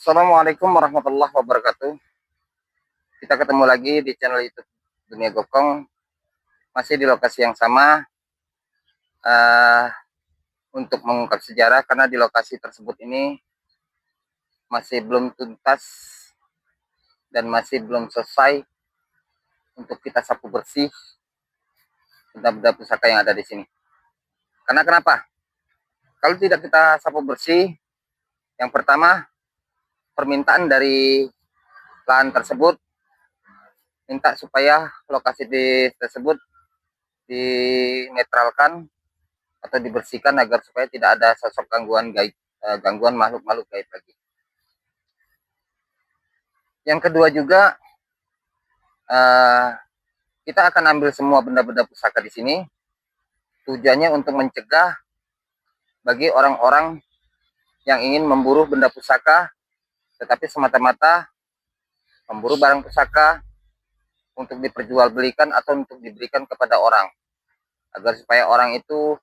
Assalamualaikum warahmatullahi wabarakatuh. Kita ketemu lagi di channel YouTube Dunia Gokong, masih di lokasi yang sama uh, untuk mengungkap sejarah, karena di lokasi tersebut ini masih belum tuntas dan masih belum selesai untuk kita sapu bersih benda-benda pusaka yang ada di sini. Karena kenapa? Kalau tidak kita sapu bersih, yang pertama permintaan dari lahan tersebut minta supaya lokasi tersebut dinetralkan atau dibersihkan agar supaya tidak ada sosok gangguan gaib, gangguan makhluk-makhluk gaib lagi. Yang kedua juga, kita akan ambil semua benda-benda pusaka di sini, tujuannya untuk mencegah bagi orang-orang yang ingin memburu benda pusaka, tetapi semata-mata memburu barang pusaka untuk diperjualbelikan atau untuk diberikan kepada orang, agar supaya orang itu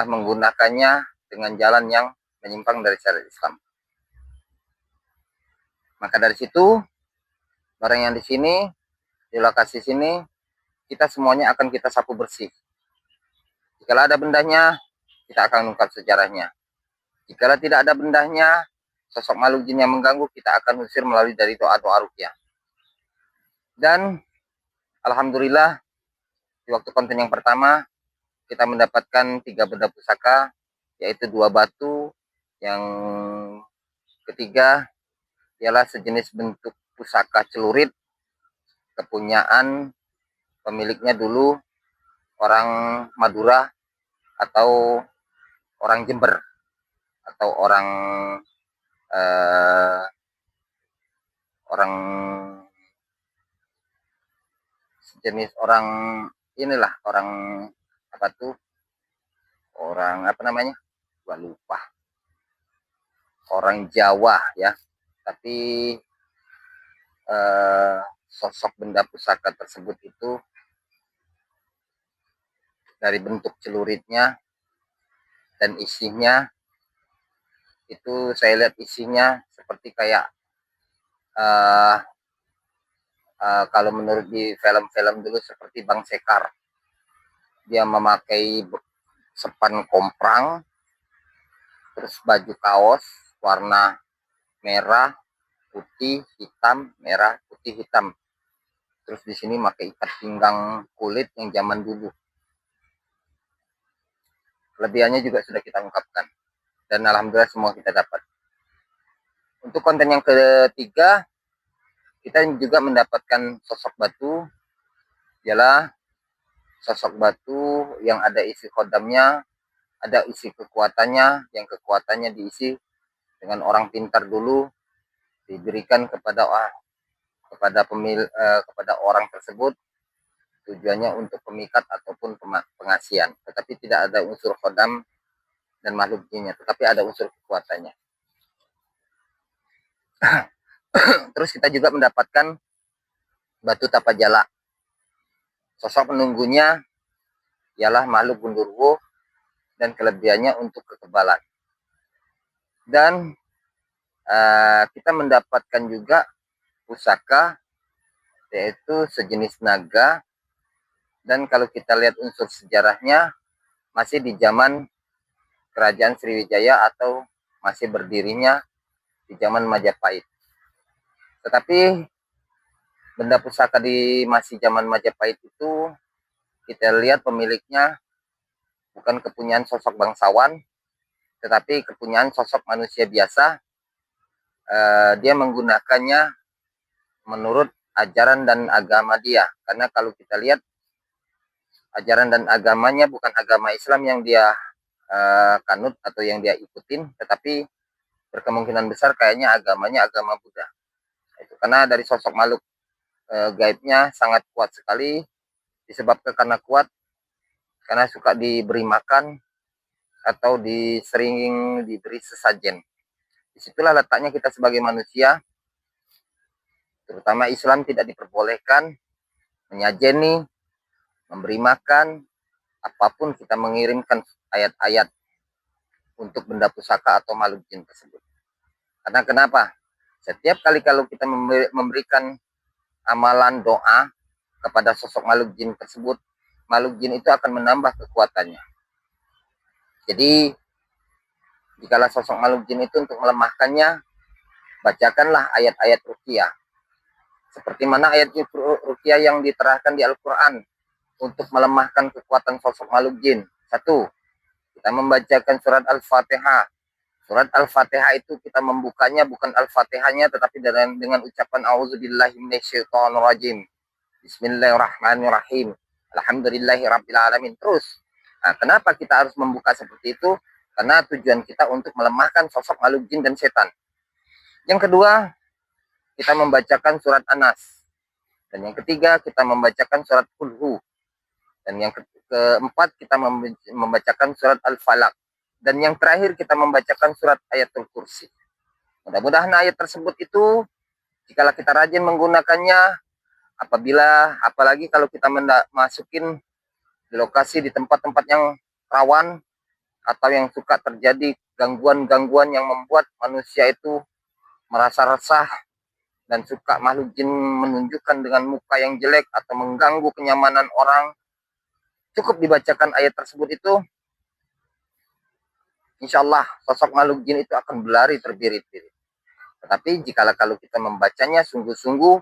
menggunakannya dengan jalan yang menyimpang dari syariat Islam. Maka dari situ, barang yang di sini, di lokasi sini, kita semuanya akan kita sapu bersih. Jika ada bendanya, kita akan ungkap sejarahnya. Jika tidak ada bendanya, sosok makhluk jin yang mengganggu, kita akan usir melalui dari doa-doa ruqyah. Dan alhamdulillah, di waktu konten yang pertama, kita mendapatkan 3 benda pusaka, yaitu 2 batu. Yang ketiga ialah sejenis bentuk pusaka celurit, kepunyaan pemiliknya dulu orang Madura atau orang Jember atau orang sejenis orang inilah, orang apa tuh, orang apa namanya, gua lupa, orang Jawa ya. Tapi sosok benda pusaka tersebut itu dari bentuk celuritnya dan isinya itu, saya lihat isinya seperti kayak kalau menurut di film-film dulu seperti Bang Sekar. Dia memakai sepan komprang, terus baju kaos warna merah, putih, hitam, merah, putih, hitam. Terus di sini pakai ikat pinggang kulit yang zaman dulu. Kelebihannya juga sudah kita ungkapkan. Dan alhamdulillah semua kita dapat. Untuk konten yang ketiga, kita juga mendapatkan sosok batu. Ialah sosok batu yang ada isi khodamnya, ada isi kekuatannya, yang kekuatannya diisi dengan orang pintar dulu, diberikan kepada kepada orang tersebut, tujuannya untuk pemikat ataupun pengasihan, tetapi tidak ada unsur khodam dan makhluk jinnya, tetapi ada unsur kekuatannya. Terus kita juga mendapatkan batu tapajala. Sosok penunggunya ialah makhluk gundurwo dan kelebihannya untuk kekebalan. Dan kita mendapatkan juga pusaka, yaitu sejenis naga. Dan kalau kita lihat unsur sejarahnya, masih di zaman Kerajaan Sriwijaya atau masih berdirinya di zaman Majapahit. Tetapi benda pusaka di masih zaman Majapahit itu, kita lihat pemiliknya bukan kepunyaan sosok bangsawan, tetapi kepunyaan sosok manusia biasa. Dia menggunakannya menurut ajaran dan agama dia. Karena kalau kita lihat, ajaran dan agamanya bukan agama Islam yang dia kanut atau yang dia ikutin, tetapi berkemungkinan besar kayaknya agamanya agama Buddha. Itu karena dari sosok makhluk gaibnya sangat kuat sekali, disebabkan karena kuat karena suka diberi makan atau sering diberi sesajen. Disitulah letaknya kita sebagai manusia, terutama Islam, tidak diperbolehkan menyajeni, memberi makan, apapun kita mengirimkan ayat-ayat untuk benda pusaka atau makhluk jin tersebut. Karena kenapa? Setiap kali kalau kita memberikan amalan doa kepada sosok makhluk jin tersebut, makhluk jin itu akan menambah kekuatannya. Jadi, jikalau sosok makhluk jin itu untuk melemahkannya, bacakanlah ayat-ayat ruqyah. Seperti mana ayat ruqyah yang diterahkan di Al-Quran untuk melemahkan kekuatan sosok makhluk jin. Satu, kita membacakan surat Al-Fatihah. Surat Al-Fatihah itu kita membukanya bukan Al-Fatihahnya, tetapi dengan ucapan A'udzubillahi minasyaitonirrajim. Bismillahirrahmanirrahim. Alhamdulillahirrabbilalamin. Terus, nah, kenapa kita harus membuka seperti itu? Karena tujuan kita untuk melemahkan sosok makhluk jin dan setan. Yang kedua, kita membacakan surat An-Nas. Dan yang ketiga, kita membacakan surat Qul. Dan yang keempat, kita membacakan surat Al-Falaq. Dan yang terakhir, kita membacakan surat Ayatul Kursi. Mudah-mudahan ayat tersebut itu, jika kita rajin menggunakannya, apalagi kalau kita masukin di lokasi di tempat-tempat yang rawan, atau yang suka terjadi gangguan-gangguan yang membuat manusia itu merasa resah, dan suka makhluk jin menunjukkan dengan muka yang jelek atau mengganggu kenyamanan orang, cukup dibacakan ayat tersebut itu, insya Allah sosok makhluk jin itu akan berlari terbirit-birit. Tetapi jikalau kalau kita membacanya sungguh-sungguh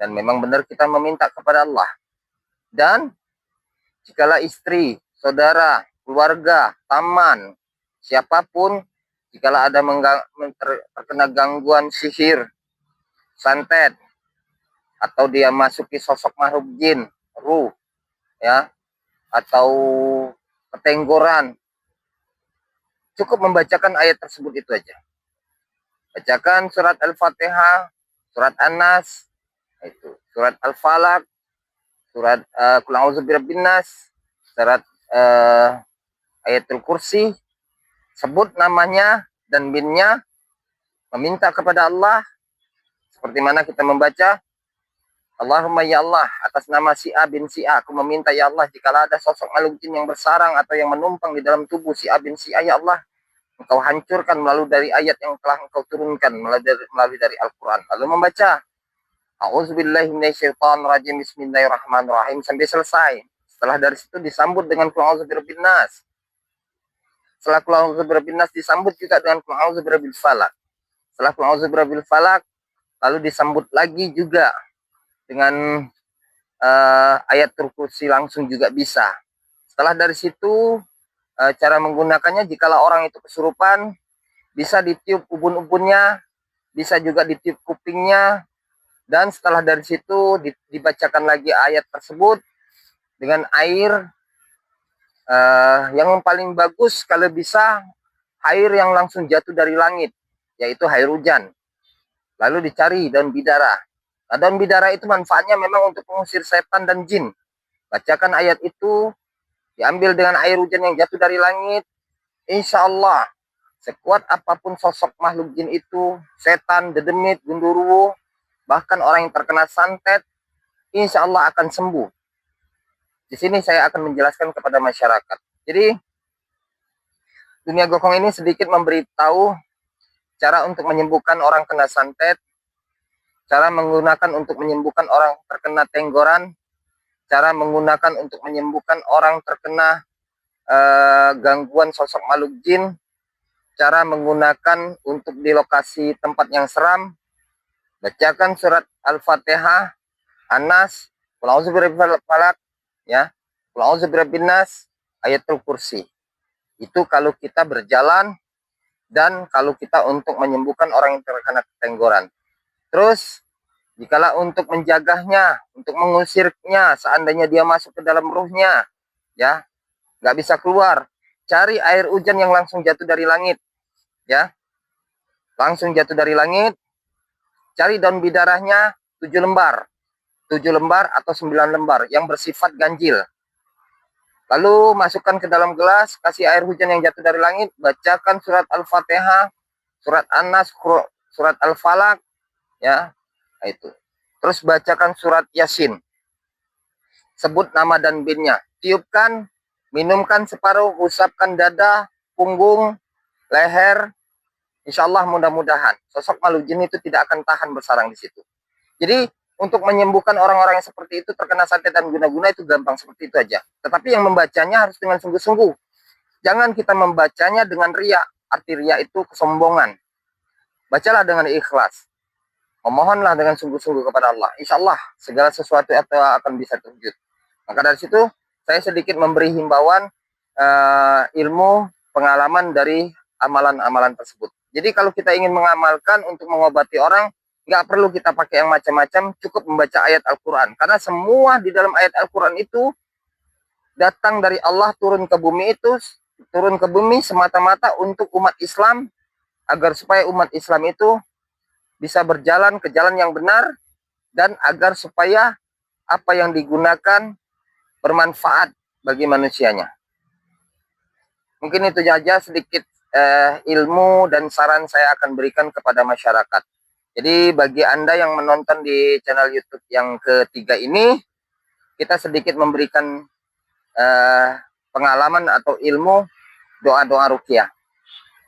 dan memang benar kita meminta kepada Allah, dan jikalau istri, saudara, keluarga, teman, siapapun, jikalau ada terkena gangguan sihir, santet, atau dia masuki sosok makhluk jin, ruh, ya, atau ketenggoran, cukup membacakan ayat tersebut itu aja. Bacakan surat Al-Fatihah, surat An-Nas, itu surat Al-Falaq, surat Qul a'udzu birabbin nas, surat Ayatul Kursi, sebut namanya dan binnya, meminta kepada Allah, seperti mana kita membaca Allahumma ya Allah, atas nama si A bin si A, aku meminta ya Allah, jika ada sosok makhluk jin yang bersarang atau yang menumpang di dalam tubuh si A bin si A, ya Allah, engkau hancurkan melalui dari ayat yang telah engkau turunkan melalui dari Al-Quran. Lalu membaca A'udzubillahi minasyaitonirrajim, bismillahirrahmanirrahim sampai selesai. Setelah dari situ disambut dengan Qul a'udzu birabbin nas. Setelah Qul a'udzu birabbin nas disambut juga dengan Qul a'udzu birabbil falaq. Setelah Qul a'udzu birabbil falaq, lalu disambut lagi juga dengan Ayatul Kursi langsung juga bisa. Setelah dari situ, cara menggunakannya, jikalau orang itu kesurupan, bisa ditiup ubun-ubunnya, bisa juga ditiup kupingnya, dan setelah dari situ dibacakan lagi ayat tersebut dengan air, yang paling bagus kalau bisa air yang langsung jatuh dari langit, yaitu air hujan. Lalu dicari daun bidara. Nah, daun bidara itu manfaatnya memang untuk mengusir setan dan jin. Bacakan ayat itu, diambil dengan air hujan yang jatuh dari langit, insya Allah sekuat apapun sosok makhluk jin itu, setan, dedemit, gundurwo, bahkan orang yang terkena santet, insya Allah akan sembuh. Di sini saya akan menjelaskan kepada masyarakat. Jadi dunia gokong ini sedikit memberitahu cara untuk menyembuhkan orang kena santet, cara menggunakan untuk menyembuhkan orang terkena tenggoran, cara menggunakan untuk menyembuhkan orang terkena gangguan sosok makhluk jin, cara menggunakan untuk di lokasi tempat yang seram. Bacakan surat Al-Fatihah, An-Nas, Qul a'udzu birabbil falaq, ya, Qul a'udzu birabbin nas, Ayatul Kursi. Itu kalau kita berjalan dan kalau kita untuk menyembuhkan orang yang terkena tenggoran. Terus jikalau untuk menjaganya, untuk mengusirnya, seandainya dia masuk ke dalam ruhnya, ya, nggak bisa keluar, cari air hujan yang langsung jatuh dari langit, ya, langsung jatuh dari langit, cari daun bidarahnya 7 lembar, 7 lembar atau 9 lembar yang bersifat ganjil. Lalu masukkan ke dalam gelas, kasih air hujan yang jatuh dari langit, bacakan surat Al-Fatihah, surat An-Nas, surat Al-Falaq, ya, itu. Terus bacakan surat Yasin. Sebut nama dan binnya. Tiupkan, minumkan separuh, usapkan dada, punggung, leher, Insya Allah mudah-mudahan sosok makhluk jin itu tidak akan tahan bersarang di situ. Jadi untuk menyembuhkan orang-orang yang seperti itu terkena santet dan guna-guna itu gampang, seperti itu aja. Tetapi yang membacanya harus dengan sungguh-sungguh. Jangan kita membacanya dengan riya. Arti riya itu kesombongan. Bacalah dengan ikhlas. Memohonlah dengan sungguh-sungguh kepada Allah. Insya Allah segala sesuatu itu akan bisa terwujud. Maka dari situ saya sedikit memberi himbauan ilmu pengalaman dari amalan-amalan tersebut. Jadi kalau kita ingin mengamalkan untuk mengobati orang, nggak perlu kita pakai yang macam-macam, cukup membaca ayat Al-Quran. Karena semua di dalam ayat Al-Quran itu datang dari Allah turun ke bumi semata-mata untuk umat Islam, agar supaya umat Islam itu bisa berjalan ke jalan yang benar, dan agar supaya apa yang digunakan bermanfaat bagi manusianya. Mungkin itu saja sedikit ilmu dan saran saya akan berikan kepada masyarakat. Jadi bagi Anda yang menonton di channel YouTube yang ketiga ini, kita sedikit memberikan pengalaman atau ilmu doa-doa ruqyah.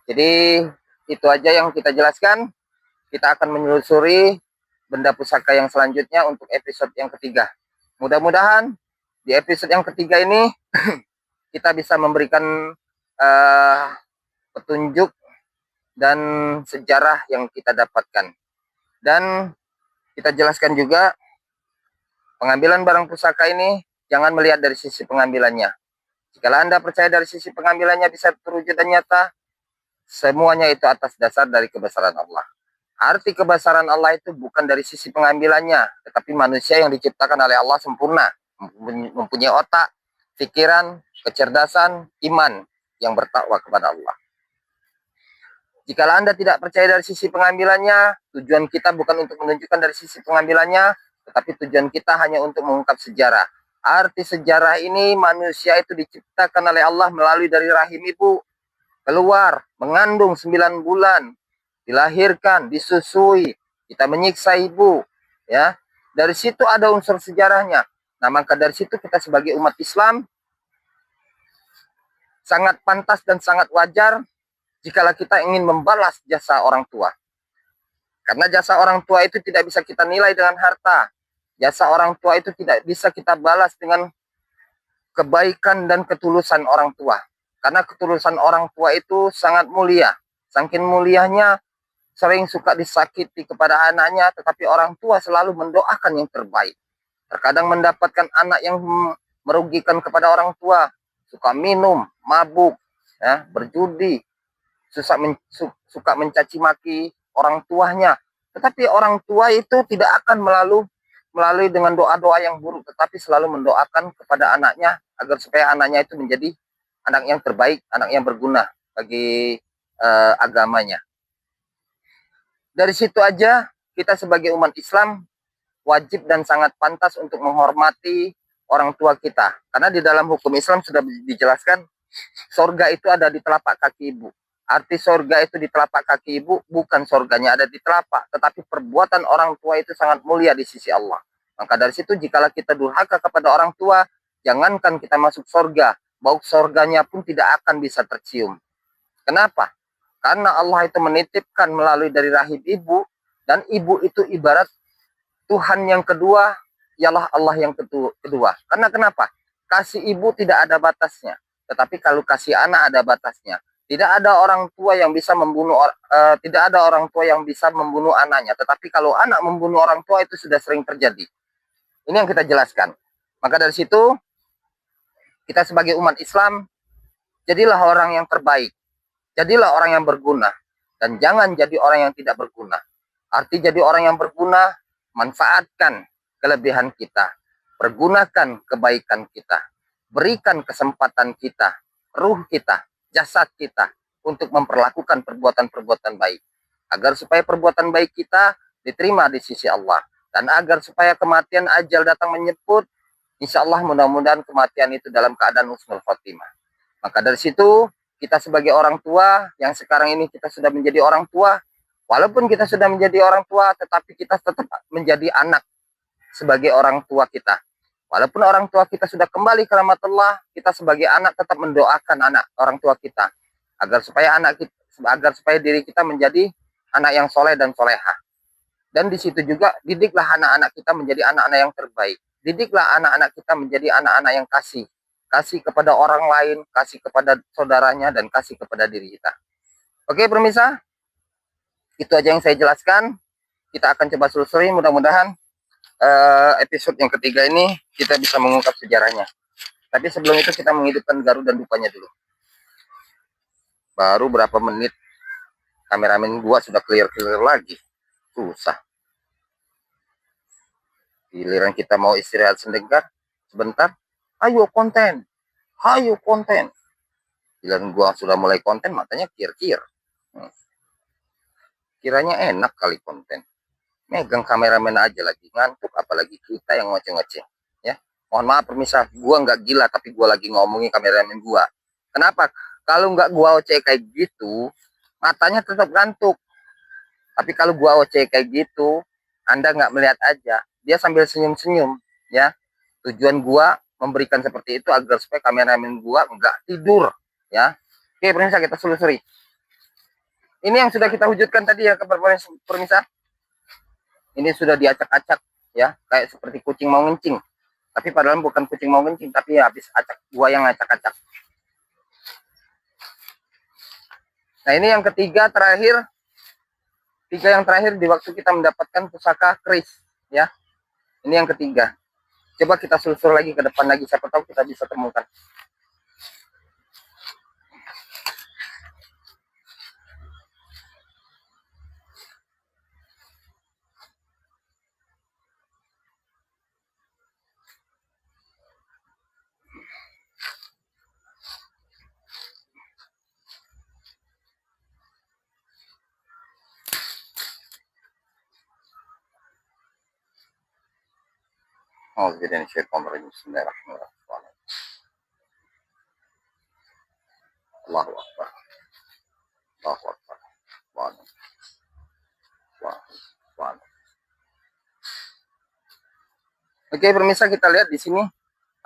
Jadi itu aja yang kita jelaskan. Kita akan menelusuri benda pusaka yang selanjutnya untuk episode yang ketiga. Mudah-mudahan di episode yang ketiga ini kita bisa memberikan petunjuk dan sejarah yang kita dapatkan. Dan kita jelaskan juga pengambilan barang pusaka ini jangan melihat dari sisi pengambilannya. Jika Anda percaya dari sisi pengambilannya bisa terwujud dan nyata, semuanya itu atas dasar dari kebesaran Allah. Arti kebesaran Allah itu bukan dari sisi pengambilannya, tetapi manusia yang diciptakan oleh Allah sempurna, mempunyai otak, pikiran, kecerdasan, iman yang bertakwa kepada Allah. Jika Anda tidak percaya dari sisi pengambilannya, tujuan kita bukan untuk menunjukkan dari sisi pengambilannya, tetapi tujuan kita hanya untuk mengungkap sejarah. Arti sejarah ini manusia itu diciptakan oleh Allah melalui dari rahim ibu, keluar, mengandung 9 bulan, dilahirkan, disusui, kita menyiksa ibu, ya. Dari situ ada unsur sejarahnya. Nah, maka dari situ kita sebagai umat Islam sangat pantas dan sangat wajar jikalau kita ingin membalas jasa orang tua. Karena jasa orang tua itu tidak bisa kita nilai dengan harta. Jasa orang tua itu tidak bisa kita balas dengan kebaikan dan ketulusan orang tua. Karena ketulusan orang tua itu sangat mulia. Saking mulianya, sering suka disakiti kepada anaknya, tetapi orang tua selalu mendoakan yang terbaik. Terkadang mendapatkan anak yang merugikan kepada orang tua, suka minum, mabuk, ya, berjudi, suka mencaci maki orang tuanya. Tetapi orang tua itu tidak akan melalui dengan doa-doa yang buruk, tetapi selalu mendoakan kepada anaknya agar supaya anaknya itu menjadi anak yang terbaik, anak yang berguna bagi agamanya. Dari situ aja kita sebagai umat Islam wajib dan sangat pantas untuk menghormati orang tua kita. Karena di dalam hukum Islam sudah dijelaskan, sorga itu ada di telapak kaki ibu. Arti sorga itu di telapak kaki ibu, bukan sorganya ada di telapak, tetapi perbuatan orang tua itu sangat mulia di sisi Allah. Maka dari situ jikalau kita durhaka kepada orang tua, jangankan kita masuk sorga, bau sorganya pun tidak akan bisa tercium. Kenapa? Karena Allah itu menitipkan melalui dari rahim ibu, dan ibu itu ibarat Tuhan yang kedua, ialah Allah yang kedua. Karena kenapa? Kasih ibu tidak ada batasnya, tetapi kalau kasih anak ada batasnya. Tidak ada orang tua yang bisa membunuh anaknya, tetapi kalau anak membunuh orang tua itu sudah sering terjadi. Ini yang kita jelaskan. Maka dari situ kita sebagai umat Islam, jadilah orang yang terbaik. Jadilah orang yang berguna. Dan jangan jadi orang yang tidak berguna. Arti jadi orang yang berguna, manfaatkan kelebihan kita. Pergunakan kebaikan kita. Berikan kesempatan kita, ruh kita, jasad kita, untuk memperlakukan perbuatan-perbuatan baik. Agar supaya perbuatan baik kita diterima di sisi Allah. Dan agar supaya kematian ajal datang menyebut, insya Allah mudah-mudahan kematian itu dalam keadaan husnul khotimah. Maka dari situ, kita sebagai orang tua, yang sekarang ini kita sudah menjadi orang tua, walaupun kita sudah menjadi orang tua, tetapi kita tetap menjadi anak sebagai orang tua kita. Walaupun orang tua kita sudah kembali ke rahmatullah, kita sebagai anak tetap mendoakan anak orang tua kita, agar supaya anak kita, agar supaya diri kita menjadi anak yang soleh dan soleha. Dan di situ juga didiklah anak-anak kita menjadi anak-anak yang terbaik. Didiklah anak-anak kita menjadi anak-anak yang kasih. Kasih kepada orang lain, kasih kepada saudaranya, dan kasih kepada diri kita. Oke pemirsa, itu aja yang saya jelaskan. Kita akan coba selusuri, mudah-mudahan episode yang ketiga ini kita bisa mengungkap sejarahnya. Tapi sebelum itu kita menghidupkan Garuda dan Dupanya dulu. Baru berapa menit kameramen gua sudah clear-clear lagi. Susah. Giliran kita mau istirahat sebentar, ayo konten. Ayo konten. Giliran gua sudah mulai konten, matanya kir-kir. Kiranya enak kali konten. Megang kameramen aja lagi ngantuk, apalagi kita yang ngoceh-ngoceh. Ya, mohon maaf pemirsa, gua nggak gila tapi gua lagi ngomongin kameramen gua. Kenapa? Kalau nggak gua oceh kayak gitu, matanya tetap ngantuk. Tapi kalau gua oceh kayak gitu, Anda nggak melihat aja, dia sambil senyum-senyum, ya. Tujuan gua memberikan seperti itu agar supaya kameramen gua nggak tidur, ya. Oke, pemirsa, kita selusuri. Ini yang sudah kita wujudkan tadi ya, pemirsa. Ini sudah diacak-acak, ya, kayak seperti kucing mau ngencing. Tapi padahal bukan kucing mau ngencing, tapi ya habis acak, gua yang acak-acak. Nah, ini yang ketiga terakhir. Tiga yang terakhir di waktu kita mendapatkan pusaka keris, ya. Ini yang ketiga. Coba kita selusur lagi ke depan lagi, siapa tahu kita bisa temukan. Bismillahirrahmanirrahim. Allahu Akbar. Allahu Akbar. Oke, pemirsa, kita lihat di sini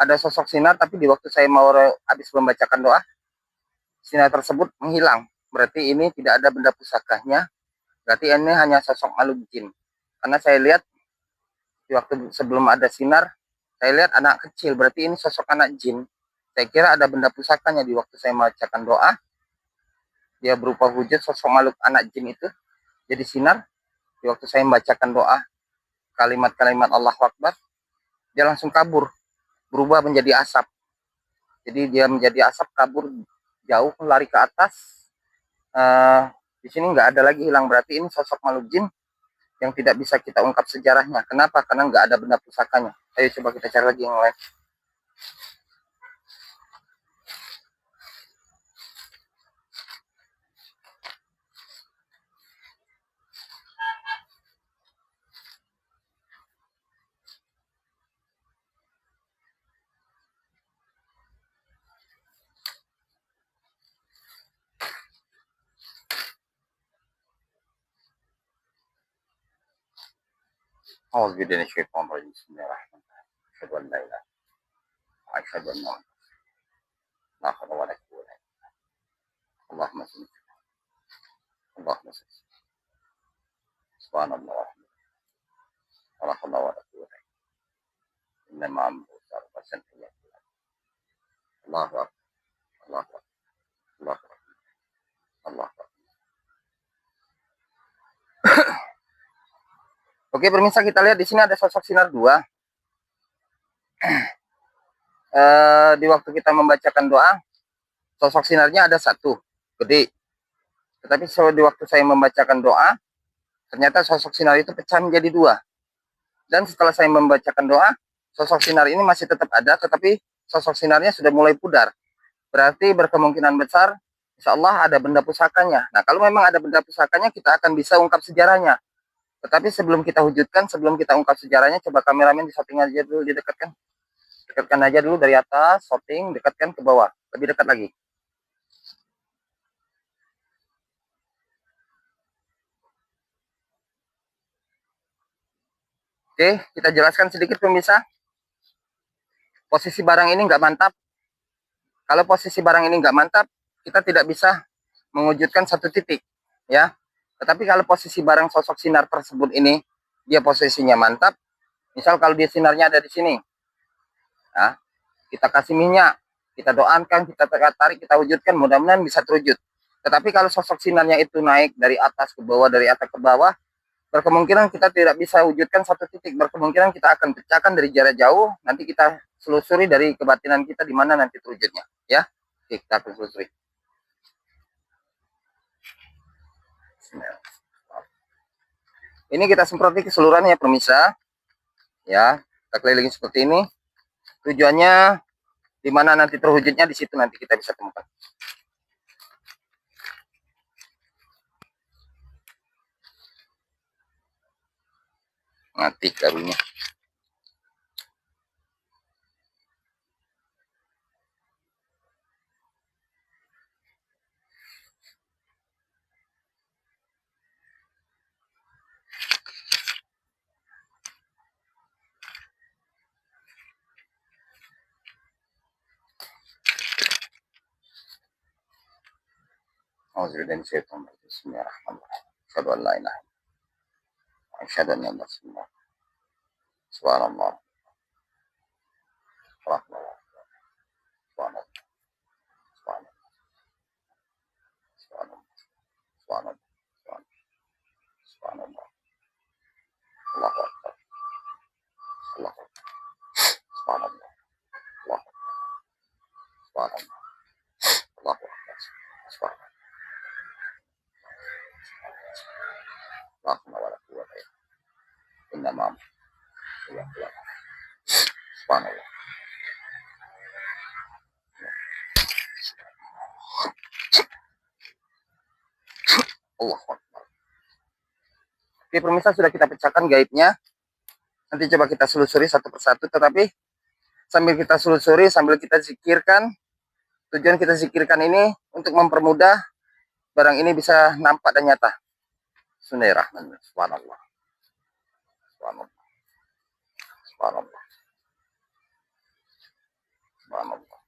ada sosok sinar, tapi di waktu saya mau habis membacakan doa, sinar tersebut menghilang. Berarti ini tidak ada benda pusakanya. Berarti ini hanya sosok makhluk jin. Karena saya lihat di waktu sebelum ada sinar, saya lihat anak kecil. Berarti ini sosok anak jin. Saya kira ada benda pusakanya di waktu saya membacakan doa. Dia berupa wujud sosok makhluk anak jin itu. Jadi sinar. Di waktu saya membacakan doa, kalimat-kalimat Allahu Akbar, dia langsung kabur, berubah menjadi asap. Jadi dia menjadi asap, kabur jauh, lari ke atas. Di sini nggak ada lagi hilang. Berarti ini sosok makhluk jin yang tidak bisa kita ungkap sejarahnya. Kenapa? Karena nggak ada benda pusakanya. Ayo coba kita cari lagi yang lain. Oke, pemirsa, kita lihat di sini ada sosok sinar 2. Di waktu kita membacakan doa, sosok sinarnya ada 1, gede. Tetapi di waktu saya membacakan doa, ternyata sosok sinar itu pecah menjadi 2. Dan setelah saya membacakan doa, sosok sinar ini masih tetap ada, tetapi sosok sinarnya sudah mulai pudar. Berarti berkemungkinan besar, insya Allah ada benda pusakanya. Nah, kalau memang ada benda pusakanya, kita akan bisa ungkap sejarahnya. Tetapi sebelum kita wujudkan, sebelum kita ungkap sejarahnya, coba kameramen di setting aja dulu, didekatkan. Dekatkan aja dulu dari atas, shooting, dekatkan ke bawah. Lebih dekat lagi. Oke, kita jelaskan sedikit pemirsa. Posisi barang ini nggak mantap. Kalau posisi barang ini nggak mantap, kita tidak bisa mewujudkan satu titik, ya. Tetapi kalau posisi barang sosok sinar tersebut ini dia posisinya mantap, misal kalau dia sinarnya ada di sini, ya, kita kasih minyak, kita doakan, kita tarik, kita wujudkan, mudah-mudahan bisa terwujud. Tetapi kalau sosok sinarnya itu naik dari atas ke bawah, dari atas ke bawah, berkemungkinan kita tidak bisa wujudkan satu titik, berkemungkinan kita akan pecahkan dari jarak jauh, nanti kita selusuri dari kebatinan kita di mana nanti terwujudnya, ya. Oke, kita akan selusuri. Ini kita semproti keseluruhannya ya pemirsa, ya. Kita kelilingi seperti ini. Tujuannya di mana nanti terwujudnya, di situ nanti kita bisa temukan. Mati karunya. Bismillahirrahmanirrahim. Asyhadu an la ilaha illallah. Asyhadu anna Muhammadan rasulullah. Subhanallah. Subhanallah. Subhanallah. Subhanallah. Subhanallah. Subhanallah. Allahu akbar. Allahu akbar. Subhanallah. Allahu akbar. Subhanallah. Allahu akbar. Subhanallah. La hawla wala quwwata illa billah. Subhanallah. Allahu akbar. Oke, pemirsa, sudah kita pecahkan gaibnya. Nanti coba kita selusuri satu persatu, tetapi sambil kita selusuri, sambil kita zikirkan, tujuan kita zikirkan ini untuk mempermudah barang ini bisa nampak dan nyata. Bismillahirrahmanirrahim. Subhanallah. Subhanallah. Subhanallah. Subhanallah.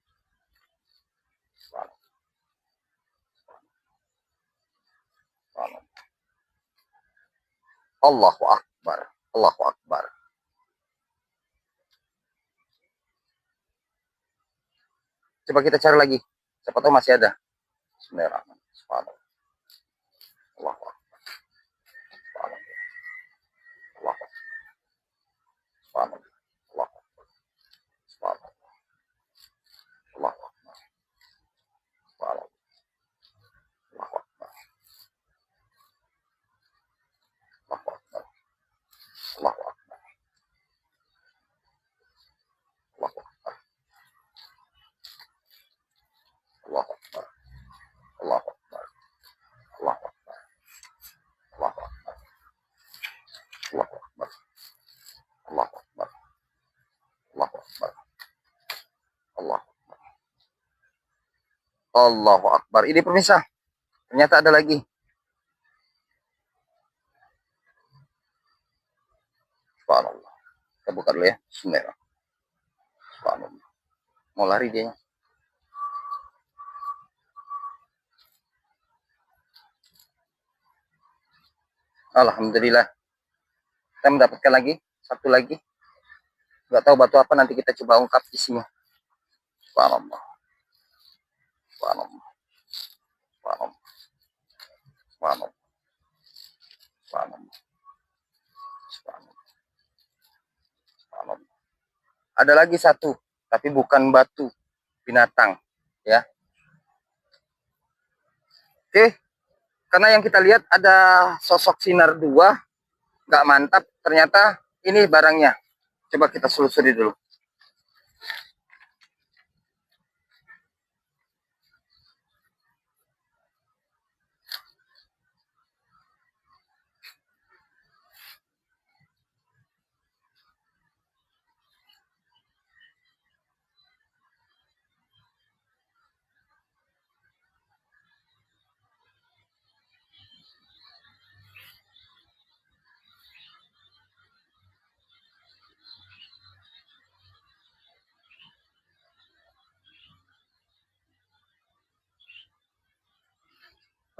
Subhanallah. Allahu akbar. Allahu akbar. Coba kita cari lagi. Siapa tahu masih ada. Bismillahirrahmanirrahim. Subhanallah. Allahu akbar. Subhanallah. Allahu akbar. Subhanallah. Allahu akbar. Subhanallah. Allahu akbar. Subhanallah. Allahu akbar. Allahu akbar. Allahu akbar. Allahu akbar. Allahu akbar. Allahu akbar. Allahu akbar. Allahu akbar. Allahu akbar. Allahu akbar. Allahu akbar. Allahu akbar. Allahu akbar. Ini pemirsa, ternyata ada lagi. Subhanallah. Kita buka dulu ya. Bismillah. Subhanallah. Mau lari dia. Alhamdulillah. Kita mendapatkan lagi. Satu lagi. Nggak tahu batu apa, nanti kita coba ungkap isinya. Subhanallah. Subhanallah. Subhanallah. Subhanallah. Subhanallah. Subhanallah. Subhanallah. Ada lagi satu, tapi bukan batu, binatang, ya. Oke, karena yang kita lihat ada sosok sinar dua, nggak mantap. Ternyata ini barangnya. Coba kita selusuri dulu.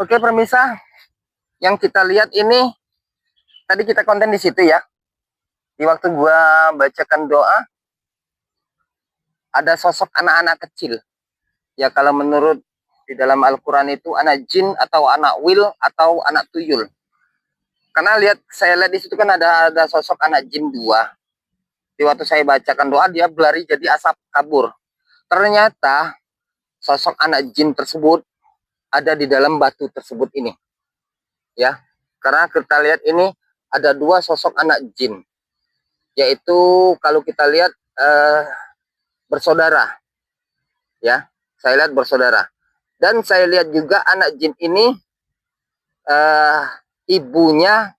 Oke pemirsa, yang kita lihat ini tadi kita konten di situ ya. Di waktu gua bacakan doa, ada sosok anak-anak kecil. Ya kalau menurut di dalam Al-Quran itu anak jin atau anak wil atau anak tuyul. Karena saya lihat di situ kan ada sosok anak jin dua. Di waktu saya bacakan doa dia berlari jadi asap kabur. Ternyata sosok anak jin tersebut ada di dalam batu tersebut ini. Ya, karena kita lihat ini ada dua sosok anak jin. Yaitu kalau kita lihat bersaudara. Ya, saya lihat bersaudara. Dan saya lihat juga anak jin ini ibunya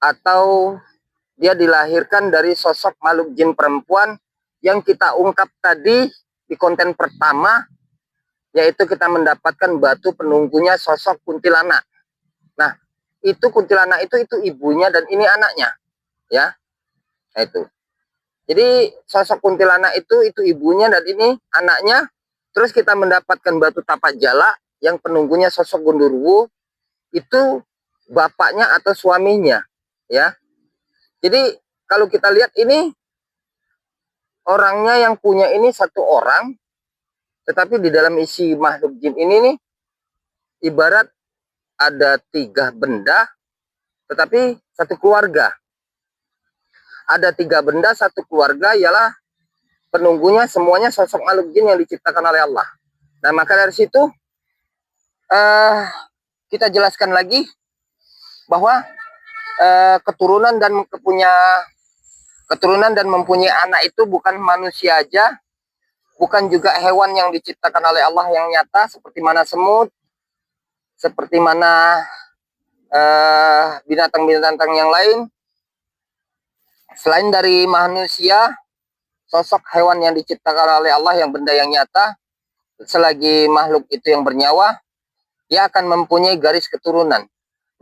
atau dia dilahirkan dari sosok makhluk jin perempuan yang kita ungkap tadi di konten pertama, yaitu kita mendapatkan batu penunggunya sosok kuntilanak. Nah, itu kuntilanak itu ibunya dan ini anaknya, ya. Nah, itu. Jadi sosok kuntilanak itu ibunya dan ini anaknya. Terus kita mendapatkan batu tapak jala yang penunggunya sosok Gundurwo itu bapaknya atau suaminya, ya. Jadi kalau kita lihat ini orangnya yang punya ini satu orang, tetapi di dalam isi makhluk jin ini nih ibarat ada 3 benda, tetapi satu keluarga. Ada 3 benda satu keluarga, ialah penunggunya semuanya sosok makhluk jin yang diciptakan oleh Allah. Nah maka dari situ kita jelaskan lagi bahwa keturunan dan mempunyai anak itu bukan manusia aja, bukan juga hewan yang diciptakan oleh Allah yang nyata seperti mana semut, seperti mana binatang-binatang yang lain. Selain dari manusia, sosok hewan yang diciptakan oleh Allah yang benda yang nyata, selagi makhluk itu yang bernyawa, dia akan mempunyai garis keturunan.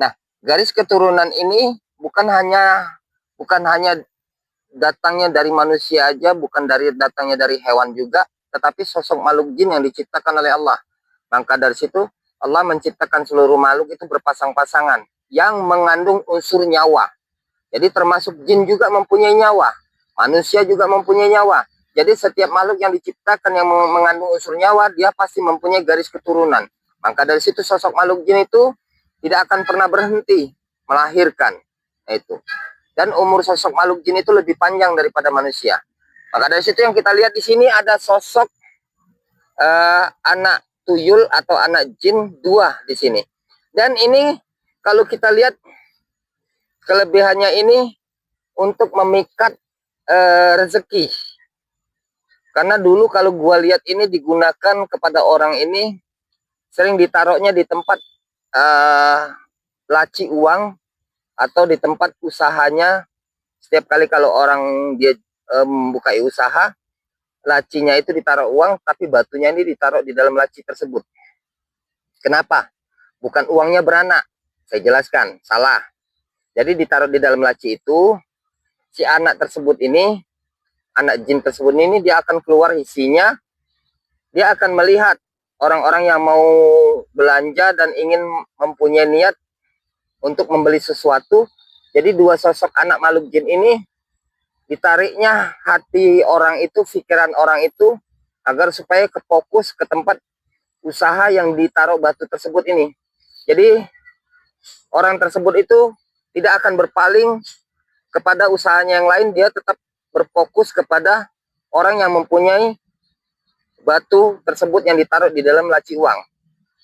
Nah, garis keturunan ini bukan hanya datangnya dari manusia aja, bukan datangnya dari hewan juga, tetapi sosok makhluk jin yang diciptakan oleh Allah. Maka dari situ Allah menciptakan seluruh makhluk itu berpasang-pasangan yang mengandung unsur nyawa. Jadi termasuk jin juga mempunyai nyawa, manusia juga mempunyai nyawa. Jadi setiap makhluk yang diciptakan yang mengandung unsur nyawa, dia pasti mempunyai garis keturunan. Maka dari situ sosok makhluk jin itu tidak akan pernah berhenti melahirkan. Nah, itu. Dan umur sosok makhluk jin itu lebih panjang daripada manusia. Maka dari situ yang kita lihat di sini ada sosok anak tuyul atau anak jin 2 di sini. Dan ini kalau kita lihat kelebihannya ini untuk memikat rezeki. Karena dulu kalau gua lihat ini digunakan kepada orang ini sering ditaruhnya di tempat laci uang atau di tempat usahanya. Setiap kali kalau orang dia membuka usaha, lacinya itu ditaruh uang, tapi batunya ini ditaruh di dalam laci tersebut. Kenapa? Bukan uangnya beranak. Saya jelaskan, salah. Jadi ditaruh di dalam laci itu, si anak tersebut ini, anak jin tersebut ini, dia akan keluar isinya, dia akan melihat orang-orang yang mau belanja dan ingin mempunyai niat untuk membeli sesuatu. Jadi 2 sosok anak makhluk jin ini ditariknya hati orang itu, pikiran orang itu, agar supaya kefokus ke tempat usaha yang ditaruh batu tersebut ini. Jadi orang tersebut itu tidak akan berpaling kepada usahanya yang lain, dia tetap berfokus kepada orang yang mempunyai batu tersebut yang ditaruh di dalam laci uang.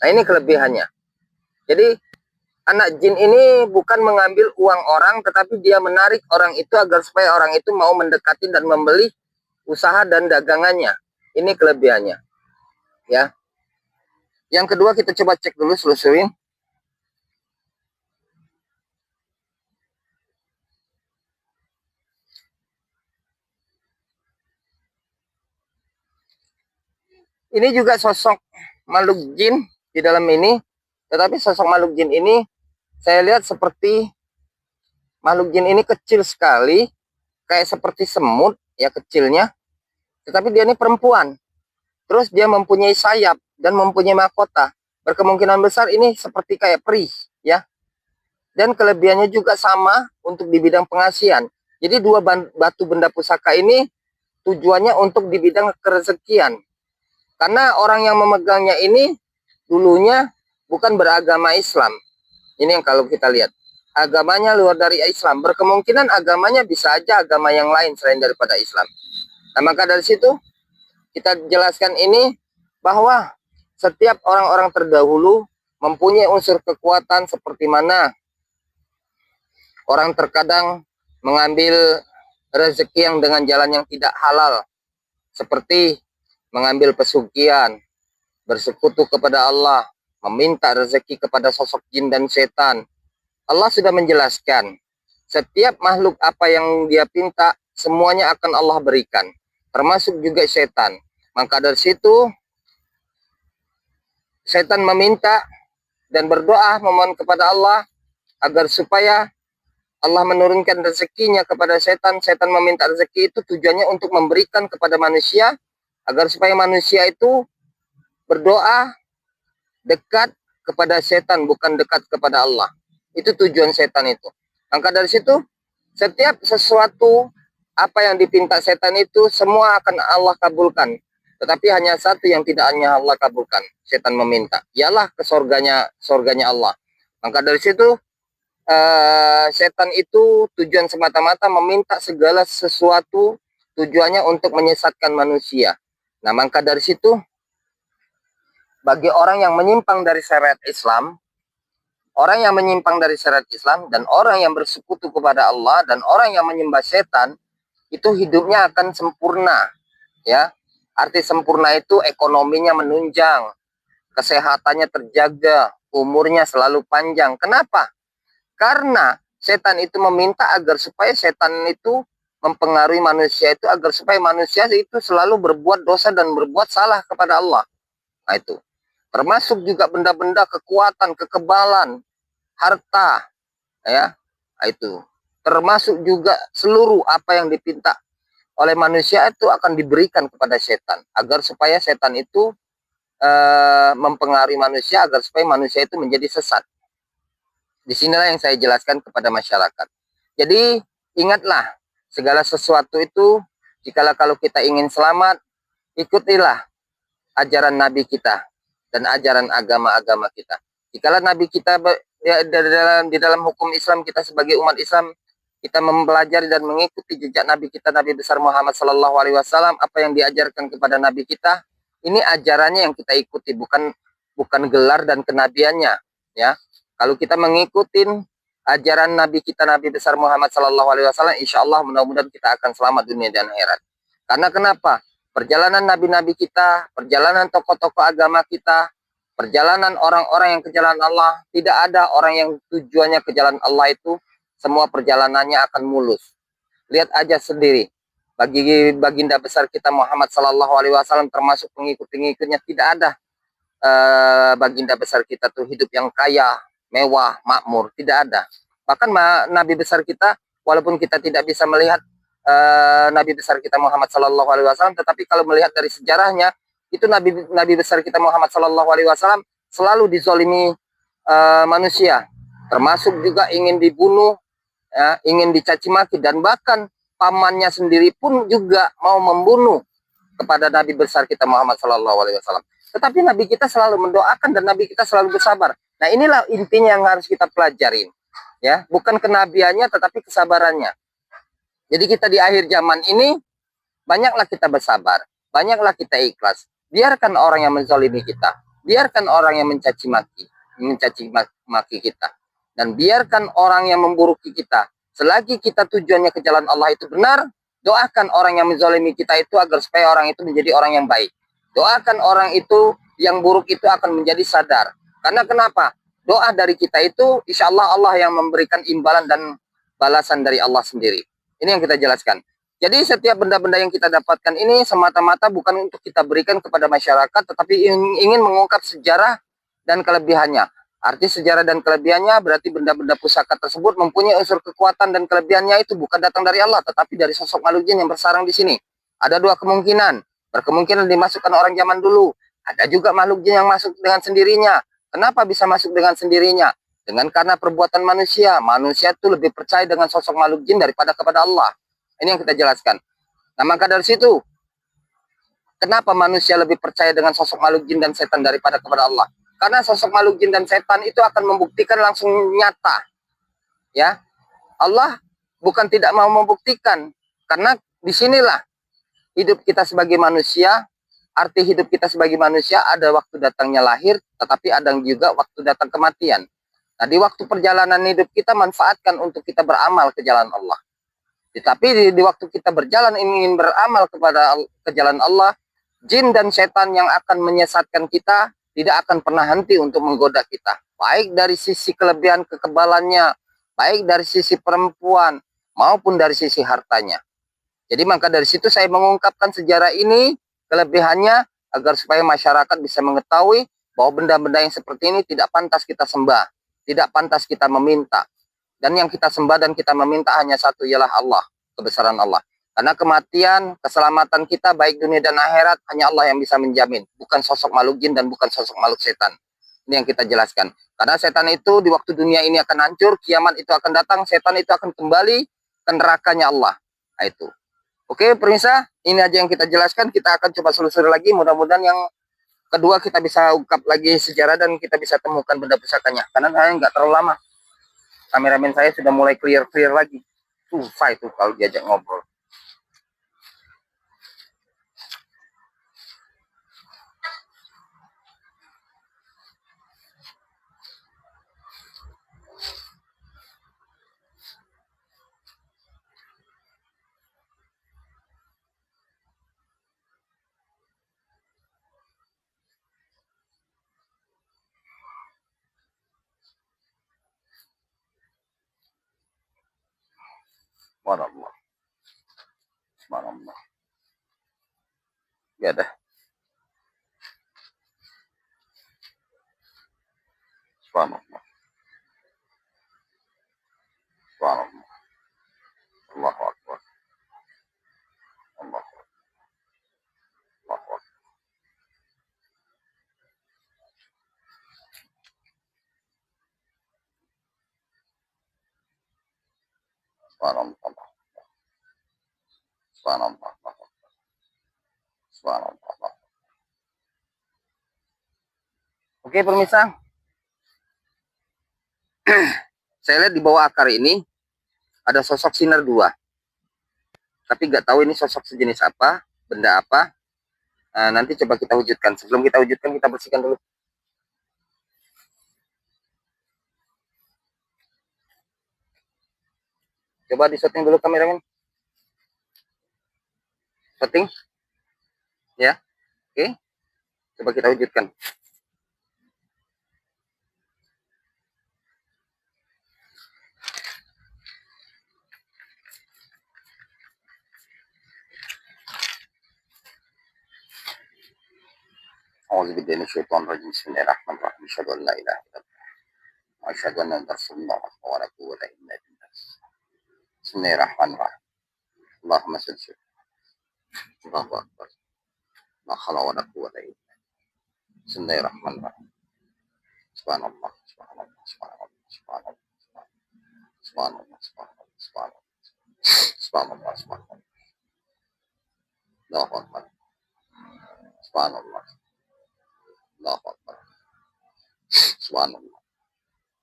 Nah ini kelebihannya. Jadi anak jin ini bukan mengambil uang orang, tetapi dia menarik orang itu agar supaya orang itu mau mendekati dan membeli usaha dan dagangannya. Ini kelebihannya. Ya. Yang kedua kita coba cek dulu, selusurin. Ini juga sosok makhluk jin di dalam ini, tetapi sosok makhluk jin ini saya lihat seperti makhluk jin ini kecil sekali, kayak seperti semut ya kecilnya, tetapi dia ini perempuan. Terus dia mempunyai sayap dan mempunyai mahkota. berkemungkinan besar ini seperti kayak peri, ya. Dan kelebihannya juga sama untuk di bidang pengasihan. Jadi dua batu benda pusaka ini tujuannya untuk di bidang kerezekian. Karena orang yang memegangnya ini dulunya bukan beragama Islam. Ini yang kalau kita lihat. Agamanya luar dari Islam. Berkemungkinan agamanya bisa aja agama yang lain selain daripada Islam. Nah, maka dari situ kita jelaskan ini bahwa setiap orang-orang terdahulu mempunyai unsur kekuatan seperti mana orang terkadang mengambil rezeki yang dengan jalan yang tidak halal, seperti mengambil pesugihan, bersekutu kepada Allah, meminta rezeki kepada sosok jin dan setan. Allah sudah menjelaskan, setiap makhluk apa yang dia pinta, semuanya akan Allah berikan, termasuk juga setan. Maka dari situ, setan meminta dan berdoa memohon kepada Allah agar supaya Allah menurunkan rezekinya kepada setan. Setan meminta rezeki itu tujuannya untuk memberikan kepada manusia agar supaya manusia itu berdoa dekat kepada setan, bukan dekat kepada Allah. Itu tujuan setan itu. Maka dari situ, setiap sesuatu apa yang dipinta setan itu semua akan Allah kabulkan. Tetapi hanya satu yang tidak hanya Allah kabulkan, setan meminta, ialah ke surganya Allah. Maka dari situ setan itu tujuan semata-mata meminta segala sesuatu, tujuannya untuk menyesatkan manusia. Nah, maka dari situ bagi orang yang menyimpang dari syariat Islam, orang yang menyimpang dari syariat Islam dan orang yang bersekutu kepada Allah dan orang yang menyembah setan, itu hidupnya akan sempurna, ya. Arti sempurna itu ekonominya menunjang, kesehatannya terjaga, umurnya selalu panjang. Kenapa? Karena setan itu meminta agar supaya setan itu mempengaruhi manusia itu, agar supaya manusia itu selalu berbuat dosa dan berbuat salah kepada Allah. Nah itu. Termasuk juga benda-benda kekuatan, kekebalan, harta, ya. Nah, itu. Termasuk juga seluruh apa yang dipinta oleh manusia itu akan diberikan kepada setan, agar supaya setan itu mempengaruhi manusia, agar supaya manusia itu menjadi sesat. Disinilah yang saya jelaskan kepada masyarakat. Jadi ingatlah, segala sesuatu itu, jikalau kalau kita ingin selamat, ikutilah ajaran Nabi kita dan ajaran agama-agama kita. Jikalau Nabi kita di dalam hukum Islam, kita sebagai umat Islam, kita mempelajari dan mengikuti jejak Nabi kita, Nabi besar Muhammad Sallallahu Alaihi Wasallam, apa yang diajarkan kepada Nabi kita, ini ajarannya yang kita ikuti, bukan gelar dan kenabiannya, ya. Kalau kita mengikuti ajaran Nabi kita, Nabi besar Muhammad Sallallahu Alaihi Wasallam, insya Allah mudah-mudahan kita akan selamat dunia dan akhirat. Karena kenapa? Perjalanan nabi-nabi kita, perjalanan tokoh-tokoh agama kita, perjalanan orang-orang yang ke jalan Allah, tidak ada orang yang tujuannya ke jalan Allah itu semua perjalanannya akan mulus. Lihat aja sendiri, bagi baginda besar kita Muhammad Sallallahu Alaihi Wasallam, termasuk pengikut-pengikutnya, tidak ada baginda besar kita tuh hidup yang kaya, mewah, makmur, tidak ada. Bahkan Nabi besar kita, walaupun kita tidak bisa melihat Nabi besar kita Muhammad Sallallahu Alaihi Wasallam, tetapi kalau melihat dari sejarahnya, itu Nabi besar kita Muhammad Sallallahu Alaihi Wasallam selalu dizolimi manusia, termasuk juga ingin dibunuh, ya, ingin dicaci maki, dan bahkan pamannya sendiri pun juga mau membunuh kepada Nabi besar kita Muhammad Sallallahu Alaihi Wasallam. Tetapi Nabi kita selalu mendoakan dan Nabi kita selalu bersabar. Nah, inilah intinya yang harus kita pelajarin, ya, bukan kenabiannya tetapi kesabarannya. Jadi kita di akhir zaman ini banyaklah kita bersabar, banyaklah kita ikhlas. Biarkan orang yang menzalimi kita, biarkan orang yang mencaci maki kita, dan biarkan orang yang memburuki kita. Selagi kita tujuannya ke jalan Allah itu benar, doakan orang yang menzalimi kita itu agar supaya orang itu menjadi orang yang baik. Doakan orang itu yang buruk itu akan menjadi sadar. Karena kenapa? Doa dari kita itu insya Allah Allah yang memberikan imbalan dan balasan dari Allah sendiri. Ini yang kita jelaskan. Jadi setiap benda-benda yang kita dapatkan ini semata-mata bukan untuk kita berikan kepada masyarakat, tetapi ingin mengungkap sejarah dan kelebihannya. Arti sejarah dan kelebihannya berarti benda-benda pusaka tersebut mempunyai unsur kekuatan dan kelebihannya itu bukan datang dari Allah, tetapi dari sosok makhluk jin yang bersarang di sini. Ada dua kemungkinan. Berkemungkinan dimasukkan orang zaman dulu. Ada juga makhluk jin yang masuk dengan sendirinya. Kenapa bisa masuk dengan sendirinya? Karena perbuatan manusia. Manusia itu lebih percaya dengan sosok makhluk jin daripada kepada Allah. Ini yang kita jelaskan. Nah, maka dari situ, kenapa manusia lebih percaya dengan sosok makhluk jin dan setan daripada kepada Allah? Karena sosok makhluk jin dan setan itu akan membuktikan langsung nyata. Ya, Allah bukan tidak mau membuktikan. Karena disinilah hidup kita sebagai manusia, arti hidup kita sebagai manusia ada waktu datangnya lahir, tetapi ada juga waktu datang kematian. Nah, di waktu perjalanan hidup kita manfaatkan untuk kita beramal ke jalan Allah. Tetapi di waktu kita berjalan ingin beramal ke jalan Allah, jin dan setan yang akan menyesatkan kita tidak akan pernah henti untuk menggoda kita. Baik dari sisi kelebihan kekebalannya, baik dari sisi perempuan, maupun dari sisi hartanya. Jadi maka dari situ saya mengungkapkan sejarah ini, kelebihannya, agar supaya masyarakat bisa mengetahui bahwa benda-benda yang seperti ini tidak pantas kita sembah, tidak pantas kita meminta. Dan yang kita sembah dan kita meminta hanya satu, ialah Allah, kebesaran Allah. Karena kematian, keselamatan kita baik dunia dan akhirat hanya Allah yang bisa menjamin, bukan sosok makhluk jin dan bukan sosok makhluk setan. Ini yang kita jelaskan. Karena setan itu di waktu dunia ini akan hancur, kiamat itu akan datang, setan itu akan kembali ke nerakanya Allah. Nah, itu. Oke, pemirsa, ini aja yang kita jelaskan. Kita akan coba selusuri lagi. Mudah-mudahan yang kedua kita bisa ungkap lagi sejarah dan kita bisa temukan benda pusakanya. Karena saya nggak terlalu lama. Kameramen saya sudah mulai clear-clear lagi. Susah itu kalau diajak ngobrol. Subhanallah. Subhanallah. Ya dah. Subhanallah. Subhanallah. Allahu Akbar. Allahu Akbar. Subhanallah. Subhanallah. Subhanallah. Oke, pemirsa. Saya lihat di bawah akar ini ada sosok sinar dua. Tapi nggak tahu ini sosok sejenis apa, benda apa. Nah, nanti coba kita wujudkan. Sebelum kita wujudkan, kita bersihkan dulu. Coba di setting dulu kameramen. Setting. Ya. Oke. Coba kita wujudkan. A'udzubillahi minasyaitonirrajim. Bismillahirrahmanirrahim. Asyhadu an la ilaha illallah. Asyhadu anna rasulullah wa la quwwata illa billah. Bismillahirrahmanirrahim. Allahumma shalli Allahu akbar. La haula wa la quwwata illa billah. Bismillahirrahmanirrahim. Subhanallah. Subhanallah. Subhanallah. Subhanallah. Subhanallah. Subhanallah. Subhanallah. Subhanallah. Subhanallah. Allahu akbar. Subhanallah. Allahu akbar. Subhanallah.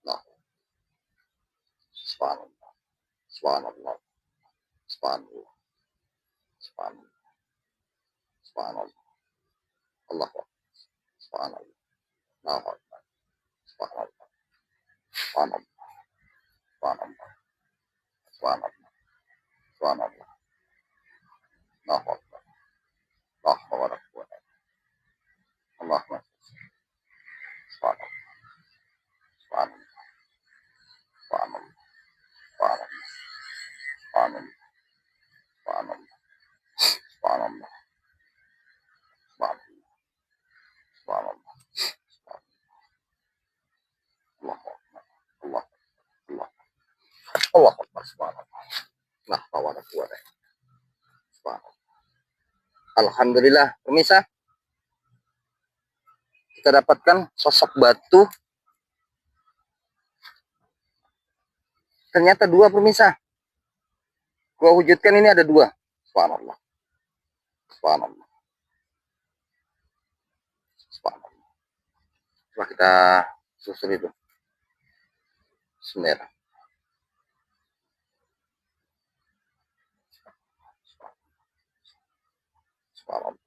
Allahu Subhanallah. Subhanallah. Subhanallah. Subhanallah. Subhanallah. Allahu akbar. Subhanallah. Allahu akbar. Subhanallah. Subhanallah. Subhanallah. Subhanallah. Subhanallah. Allahu akbar. La haula wa la quwwata. Allahumma subhanallah. Subhanallah. Subhanallah. Subhanallah. Subhanallah. Subhanallah. Subhanallah. Subhanallah. Subhanallah. Allahu akbar. Allah. Allah. Allahu akbar. Subhanallah. La haula wa la quwwata. Subhanallah. Alhamdulillah, pemirsa. kita dapatkan sosok batu. Ternyata dua pemirsa. Gua wujudkan ini ada dua. Subhanallah. Subhanallah. Subhanallah. Coba kita susul itu. Bismillah. Subhanallah.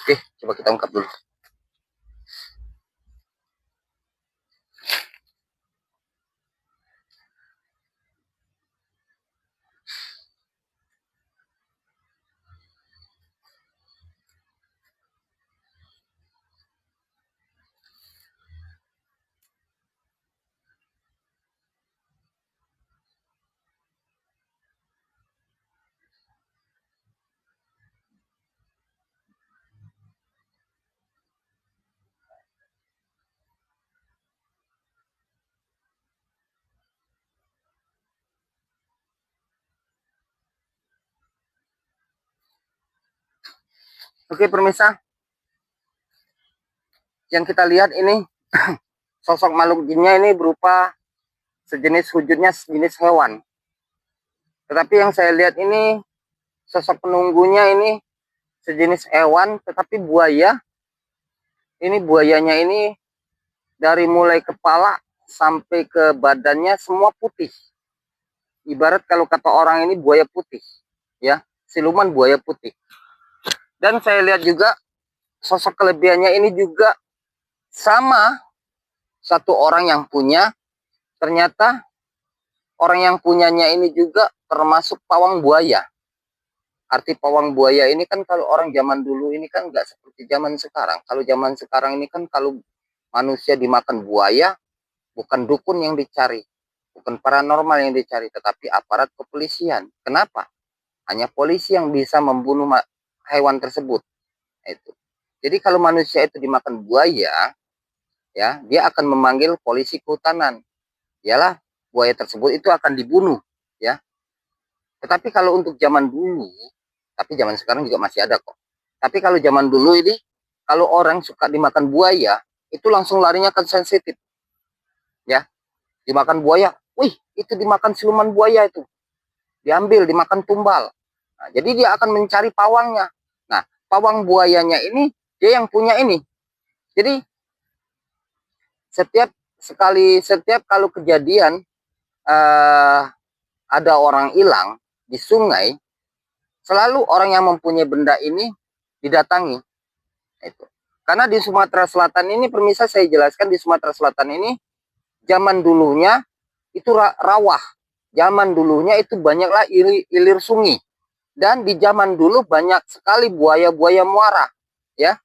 Oke, coba kita ungkap dulu. Oke, pemirsa. Yang kita lihat ini sosok makhluk jinnya ini berupa sejenis wujudnya sejenis hewan. Tetapi yang saya lihat ini sosok penunggunya ini sejenis hewan tetapi buaya. Ini buayanya ini dari mulai kepala sampai ke badannya semua putih. Ibarat kalau kata orang ini buaya putih, ya, siluman buaya putih. Dan saya lihat juga sosok kelebihannya ini juga sama satu orang yang punya. Ternyata orang yang punyanya ini juga termasuk pawang buaya. Arti pawang buaya ini kan kalau orang zaman dulu ini kan nggak seperti zaman sekarang. Kalau zaman sekarang ini kan kalau manusia dimakan buaya, bukan dukun yang dicari, bukan paranormal yang dicari, tetapi aparat kepolisian. Kenapa? Hanya polisi yang bisa membunuh hewan tersebut. Itu. Jadi kalau manusia itu dimakan buaya, ya, dia akan memanggil polisi kehutanan. Ialah buaya tersebut itu akan dibunuh, ya. Tetapi kalau untuk zaman dulu, tapi zaman sekarang juga masih ada kok. Tapi kalau zaman dulu ini, kalau orang suka dimakan buaya, itu langsung larinya ke sensitif. Ya, dimakan buaya, wih, itu dimakan siluman buaya itu. Diambil, dimakan tumbal. Nah, jadi dia akan mencari pawangnya. Nah, pawang buayanya ini dia yang punya ini. Jadi setiap kalau kejadian ada orang hilang di sungai, selalu orang yang mempunyai benda ini didatangi. Itu. Karena di Sumatera Selatan ini, permisa saya jelaskan, di Sumatera Selatan ini zaman dulunya itu rawa. Zaman dulunya itu banyaklah ilir sungai. Dan di zaman dulu banyak sekali buaya-buaya muara, ya.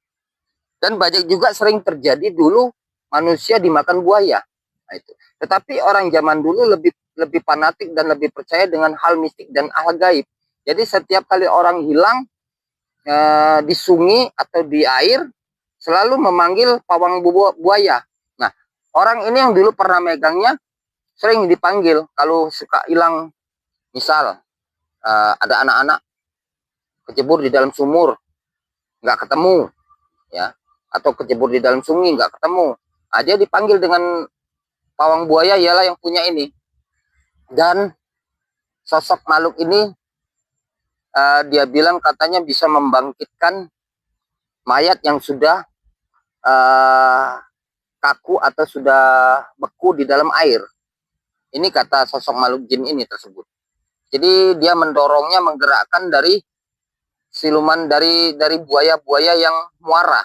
Dan banyak juga sering terjadi dulu manusia dimakan buaya. Nah, itu. Tetapi orang zaman dulu lebih fanatik dan lebih percaya dengan hal mistik dan hal gaib. Jadi setiap kali orang hilang di sungai atau di air, selalu memanggil pawang buaya. Nah, orang ini yang dulu pernah megangnya sering dipanggil kalau suka hilang. Misal ada anak-anak kecebur di dalam sumur, nggak ketemu, ya, atau kecebur di dalam sungai nggak ketemu. Nah, dia dipanggil dengan pawang buaya, ialah yang punya ini. Dan sosok makhluk ini dia bilang katanya bisa membangkitkan mayat yang sudah kaku atau sudah beku di dalam air. Ini kata sosok makhluk jin ini tersebut. Jadi dia mendorongnya, menggerakkan dari siluman, dari buaya-buaya yang muara.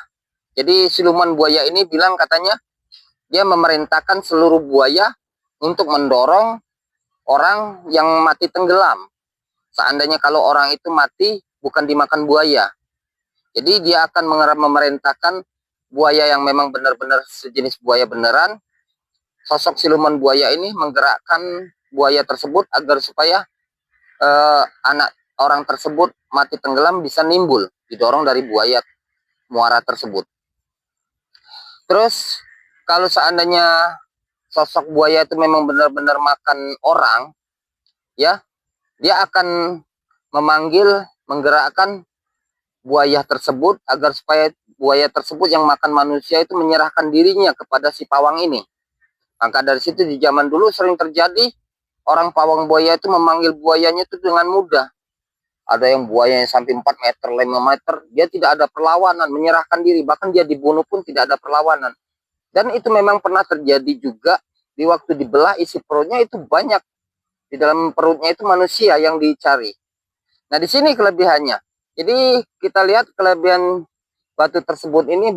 Jadi siluman buaya ini bilang katanya dia memerintahkan seluruh buaya untuk mendorong orang yang mati tenggelam. Seandainya kalau orang itu mati bukan dimakan buaya. Jadi dia akan memerintahkan buaya yang memang benar-benar sejenis buaya beneran. Sosok siluman buaya ini menggerakkan buaya tersebut agar supaya anak orang tersebut mati tenggelam bisa nimbul, didorong dari buaya muara tersebut. Terus kalau seandainya sosok buaya itu memang benar-benar makan orang, ya, dia akan memanggil, menggerakkan buaya tersebut agar supaya buaya tersebut yang makan manusia itu menyerahkan dirinya kepada si pawang ini. Maka dari situ di zaman dulu sering terjadi orang pawang buaya itu memanggil buayanya itu dengan mudah. Ada yang buayanya sampai 4 meter, 5 meter, dia tidak ada perlawanan, menyerahkan diri, bahkan dia dibunuh pun tidak ada perlawanan. Dan itu memang pernah terjadi juga di waktu dibelah isi perutnya itu banyak. Di dalam perutnya itu manusia yang dicari. Nah, di sini kelebihannya. Jadi kita lihat kelebihan batu tersebut ini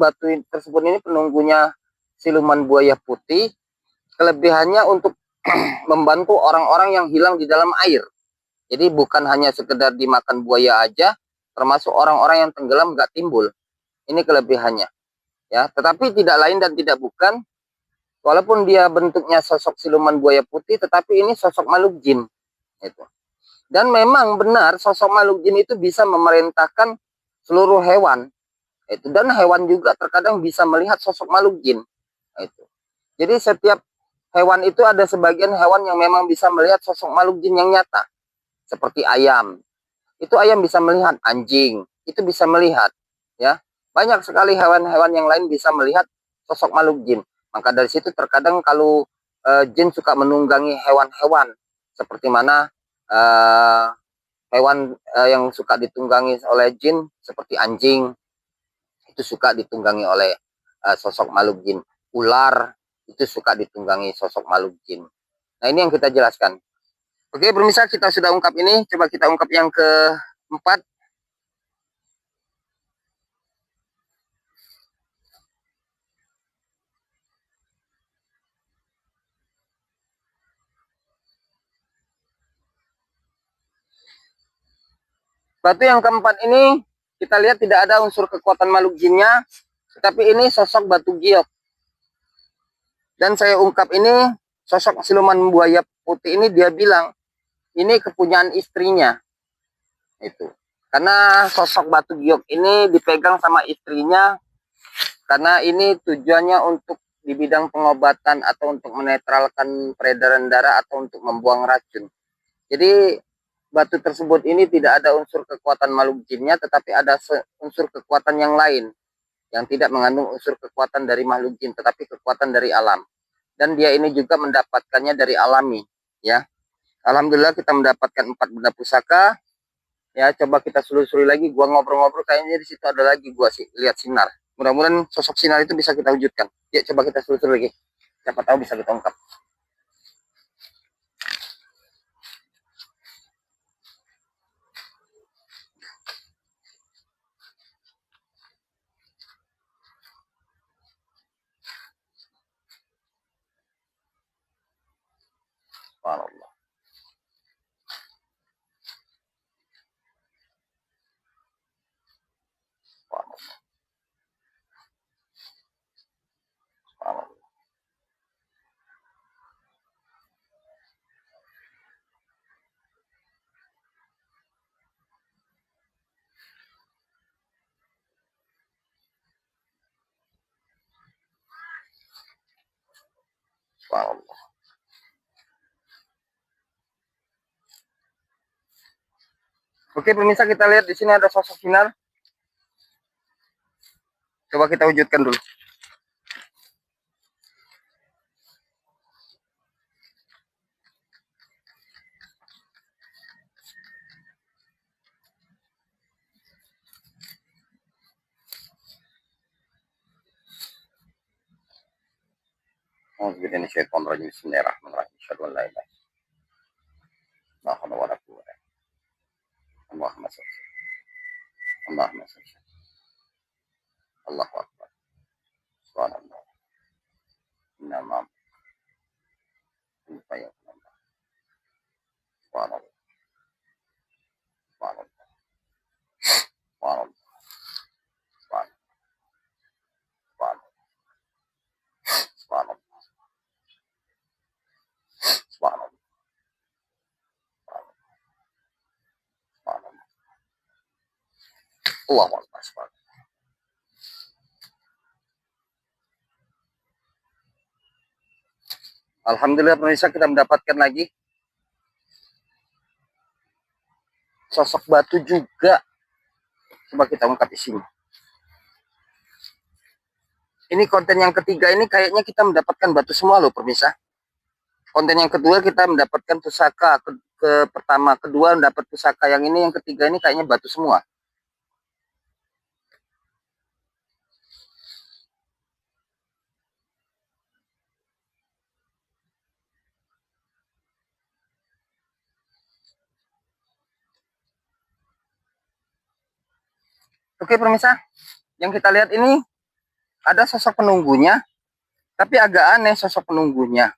penunggunya siluman buaya putih. Kelebihannya untuk membantu orang-orang yang hilang di dalam air. Jadi bukan hanya sekedar dimakan buaya aja, termasuk orang-orang yang tenggelam nggak timbul. Ini kelebihannya. Ya, tetapi tidak lain dan tidak bukan, walaupun dia bentuknya sosok siluman buaya putih, tetapi ini sosok makhluk jin. Itu. Dan memang benar sosok makhluk jin itu bisa memerintahkan seluruh hewan. Itu. Dan hewan juga terkadang bisa melihat sosok makhluk jin. Itu. Jadi setiap hewan itu ada sebagian hewan yang memang bisa melihat sosok makhluk jin yang nyata. Seperti ayam. Itu ayam bisa melihat, anjing itu bisa melihat. Ya, banyak sekali hewan-hewan yang lain bisa melihat sosok makhluk jin. Maka dari situ terkadang kalau jin suka menunggangi hewan-hewan seperti mana hewan yang suka ditunggangi oleh jin seperti anjing itu suka ditunggangi oleh sosok makhluk jin. Ular itu suka ditunggangi sosok makhluk jin. Nah, ini yang kita jelaskan. Oke, pemirsa, kita sudah ungkap ini. Coba kita ungkap yang keempat. Batu yang keempat ini kita lihat tidak ada unsur kekuatan makhluk jinnya, tetapi ini sosok batu giok. Dan saya ungkap ini sosok siluman buaya putih ini dia bilang ini kepunyaan istrinya. Itu. Karena sosok batu giok ini dipegang sama istrinya karena ini tujuannya untuk di bidang pengobatan atau untuk menetralkan peredaran darah atau untuk membuang racun. Jadi batu tersebut ini tidak ada unsur kekuatan makhluk jinnya, tetapi ada unsur kekuatan yang lain yang tidak mengandung unsur kekuatan dari makhluk jin, tetapi kekuatan dari alam. Dan dia ini juga mendapatkannya dari alami. Ya, alhamdulillah kita mendapatkan 4 benda pusaka. Ya, coba kita selusuri lagi. Gua ngobrol-ngobrol, kayaknya di situ ada lagi. Gua sih lihat sinar. Mudah-mudahan sosok sinar itu bisa kita wujudkan. Ya, coba kita selusuri lagi. Siapa tahu bisa kita ungkap. Subhanallah. Subhanallah. Subhanallah. Subhanallah. Oke, pemirsa, kita lihat di sini ada sosok sinar. Coba kita wujudkan dulu. Bismillahirrahmanirrahim. Asyhadu an la ilaha illallah wa la quwwata Allahumma shalli. Allahumma shalli. Allahu akbar. Subhanallah. Inna ma'am. Subhanallah. Subhanallah. Subhanallah. Subhanallah. Subhanallah. Subhanallah. Subhanallah. Allahu akbar. Subhanallah. Alhamdulillah, pemirsa, kita mendapatkan lagi. sosok batu juga. Coba kita ungkap isinya. Ini konten yang ketiga ini kayaknya kita mendapatkan batu semua loh pemirsa. Konten yang kedua kita mendapatkan pusaka. Pertama, kedua mendapat pusaka. Yang ini yang ketiga ini kayaknya batu semua. Oke pemirsa, yang kita lihat ini ada sosok penunggunya, tapi agak aneh sosok penunggunya.